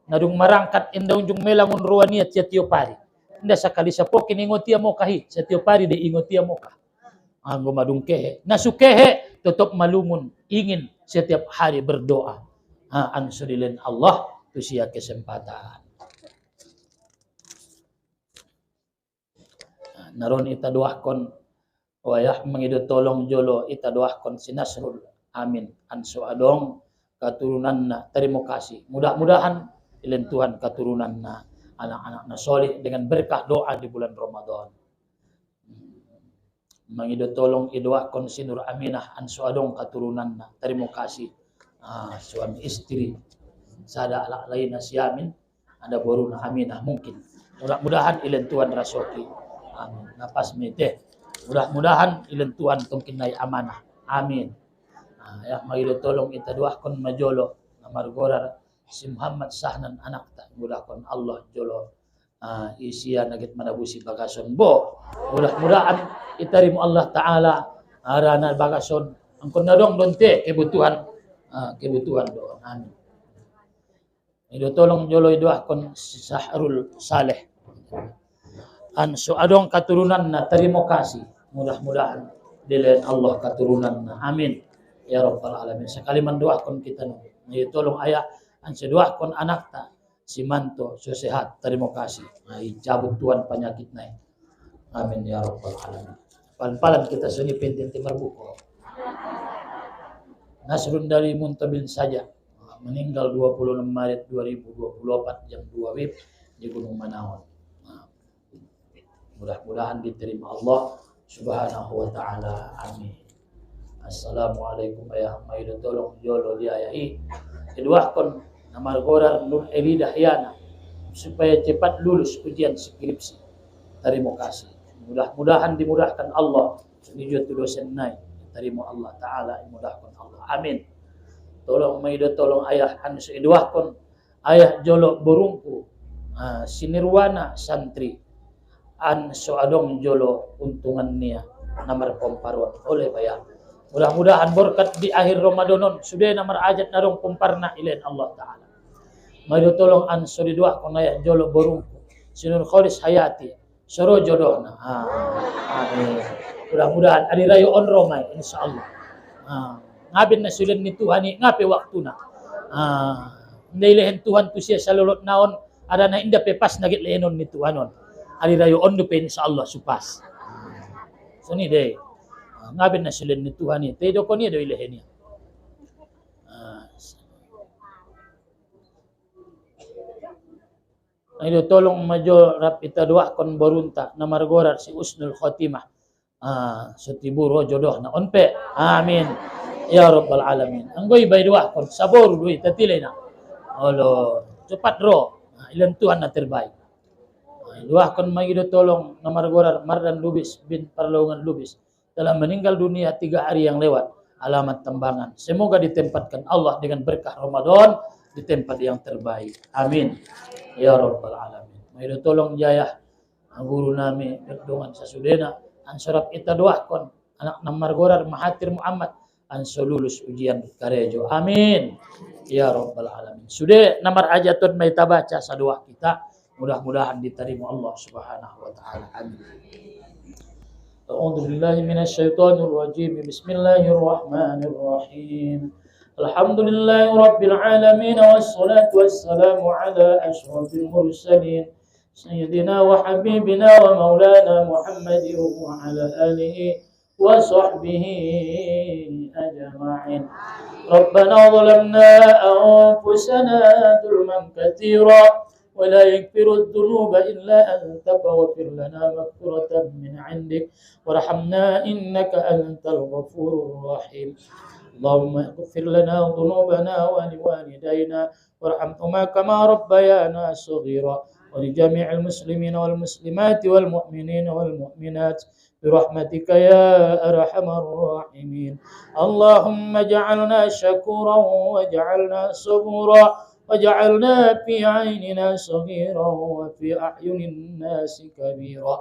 Nadung marangkat inda unjung melangun ruania tiap hari. Inda sakali sapokin ingotia mo kahi. Setiap hari de ingotia mo kah. Anggo madung kehe. Nasukehe tetap malumun. Ingin setiap hari berdoa. Ansurilen Allah tu sia kesempatan. Naron ita doahkon wayah mengido tolong jolo ita doahkon si Nasrul amin ansu adong keturunanna terima kasih mudah-mudahan ilen Tuhan keturunanna anak-anakna soleh dengan berkah doa di bulan Ramadan. Mengido tolong idoahkon si Nur Aminah ansu adong keturunanna terima kasih suami istri sada alak lain siamin ada boruna Aminah mungkin mudah-mudahan ilen Tuhan rasoki amin napas mete mudah-mudahan ilen Tuhan tongkinai amanah amin. Ya magido tolong ita doahkon majolo namargorar si Muhammad Sahnan anak tak mudahkon Allah jolo isia nagit manabusi bagason bo mudah-mudahan itarimu Allah taala arana bagason angkon nadong donte kebutuhan doa amin. Ido tolong jolo doahkon si Sahrul Saleh anso adong keturunan na terima kasih mudah-mudahan dilen Allah keturunan na amin ya rabbal alamin. Sekali mendoakan kita nih tolong ayah anso doakan anak ta si manto so sehat terima kasih cabut Tuhan penyakit naik amin ya rabbal alamin. Palan-palan kita sunyi penting timar buko Nasrun dari Muntabil saja meninggal 26 Maret 2024 jam 2 WIB di Gunung Manaon. Mudah-mudahan diterima Allah subhanahu wa ta'ala amin. Assalamualaikum ayah maido tolong jolo diayai iduahkon namargorar Nur Eli Dahyana supaya cepat lulus ujian skripsi terima kasih mudah-mudahan dimudahkan Allah sunijo tu dosen naik terima Allah ta'ala dimudahkan Allah amin. Tolong maido tolong ayah ansu iduahkon ayah jolo borungku sinirwana santri anso adong jolo untungan niya namar pomparon oleh bayar mudah-mudahan berkat di akhir Ramadanon sudah namar ajat narong pomparna ilen Allah taala mari tolong anso didoa konaya jolo borungku sinur kholis hayati soro jodohna amin. Mudah-mudahan ari rayo on romai insyaallah ngabin na sulen ni Tuhan ngape waktuna ndailen Tuhan tu sia salolot naon ada na inda pepas nagit lenon ni Tuhanon ali rayo ondo pe insyaallah supas. So ni deh. Ngabin na sila ni Tuhan ni. Tedo ko niya do ilehen niya. Ay tolong majo rap ita doa kon borunta na margorar si Usnul Khotimah. So tiburo jodoh na onpe. Amin. Ya rabbal alamin. Anggoy bay doa kon sabor duit tatilay na. Olo cepat ro. Ilan Tuhan na terbaik. Doakan magido tolong namargorar Mardan Lubis bin Parlaungan Lubis telah meninggal dunia 3 hari yang lewat alamat Tembangan. Semoga ditempatkan Allah dengan berkah Ramadan di tempat yang terbaik. Amin. Ya rabbal alamin. Magido tolong jayah guru nami berdongan sasudena ansorap ita doakan anak namargorar Mahathir Muhammad anso lulus ujian karejo. Amin. Ya rabbal alamin. Sudah namar ajatun may tabaca sa doa kita. Mudah-mudahan diterima Allah subhanahu wa ta'ala amin. A'udzu billahi minasyaitonir rajim. Bismillahirrahmanirrahim. Alhamdulillahi rabbil alamin wassalatu wassalamu ala asyrafil mursalin sayyidina wa habibina wa maulana Muhammadin wa ala alihi wa sahbihi ajma'in. Rabbana zalamna anfusana dzulman katsira ولا يغفر الذنوب إلا أنت فاغفر لنا مغفرة من عندك وارحمنا إنك أنت الغفور الرحيم. اللهم اغفر لنا ذنوبنا ولوالدينا وارحمهما كما ربيانا صغيرا ولجميع المسلمين والمسلمات والمؤمنين والمؤمنات برحمتك يا أرحم الراحمين. اللهم اجعلنا شكورا واجعلنا صبورا وجعلنا في عيننا صغيرا وفي أعين الناس كبيرا.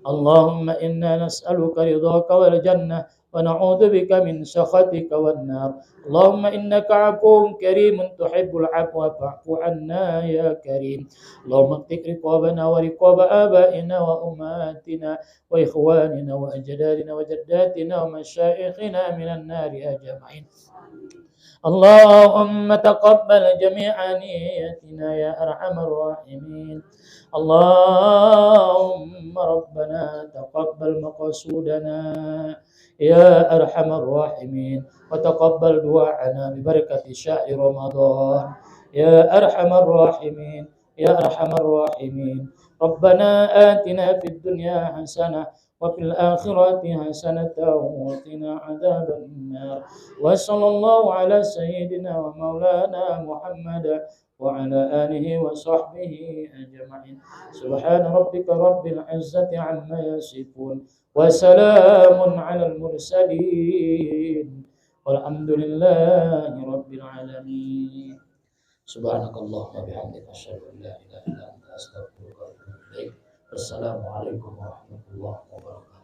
اللهم إنا نسألك رضاك والجنة ونعوذ بك من سخطك والنار. اللهم إنك عفو كريم تحب العفو فاعف عنا يا كريم. اللهم اغفر رقابنا ورقاب آبائنا وأمهاتنا وإخواننا وأجدادنا وجداتنا ومشايخنا من النار أجمعين. اللهم تقبل جميع نيتنا يا أرحم الراحمين. اللهم ربنا تقبل مقصودنا يا أرحم الراحمين، وتقبل دعاءنا ببركة شهر رمضان يا أرحم الراحمين يا أرحم الراحمين. ربنا آتنا في الدنيا حسنة وفي الآخرة حسنة وقنا عذاب النار. وصلى الله على سيدنا ومولانا محمد وعلى آله وصحبه أجمعين. سبحان ربك رب العزة عما يصفون وسلام على المرسلين والحمد لله رب العالمين. سبحانك اللهم وبحمدك أشهد أن لا إله إلا أنت أستغفرك وأتوب إليك. السلام عليكم ورحمة الله وبركاته.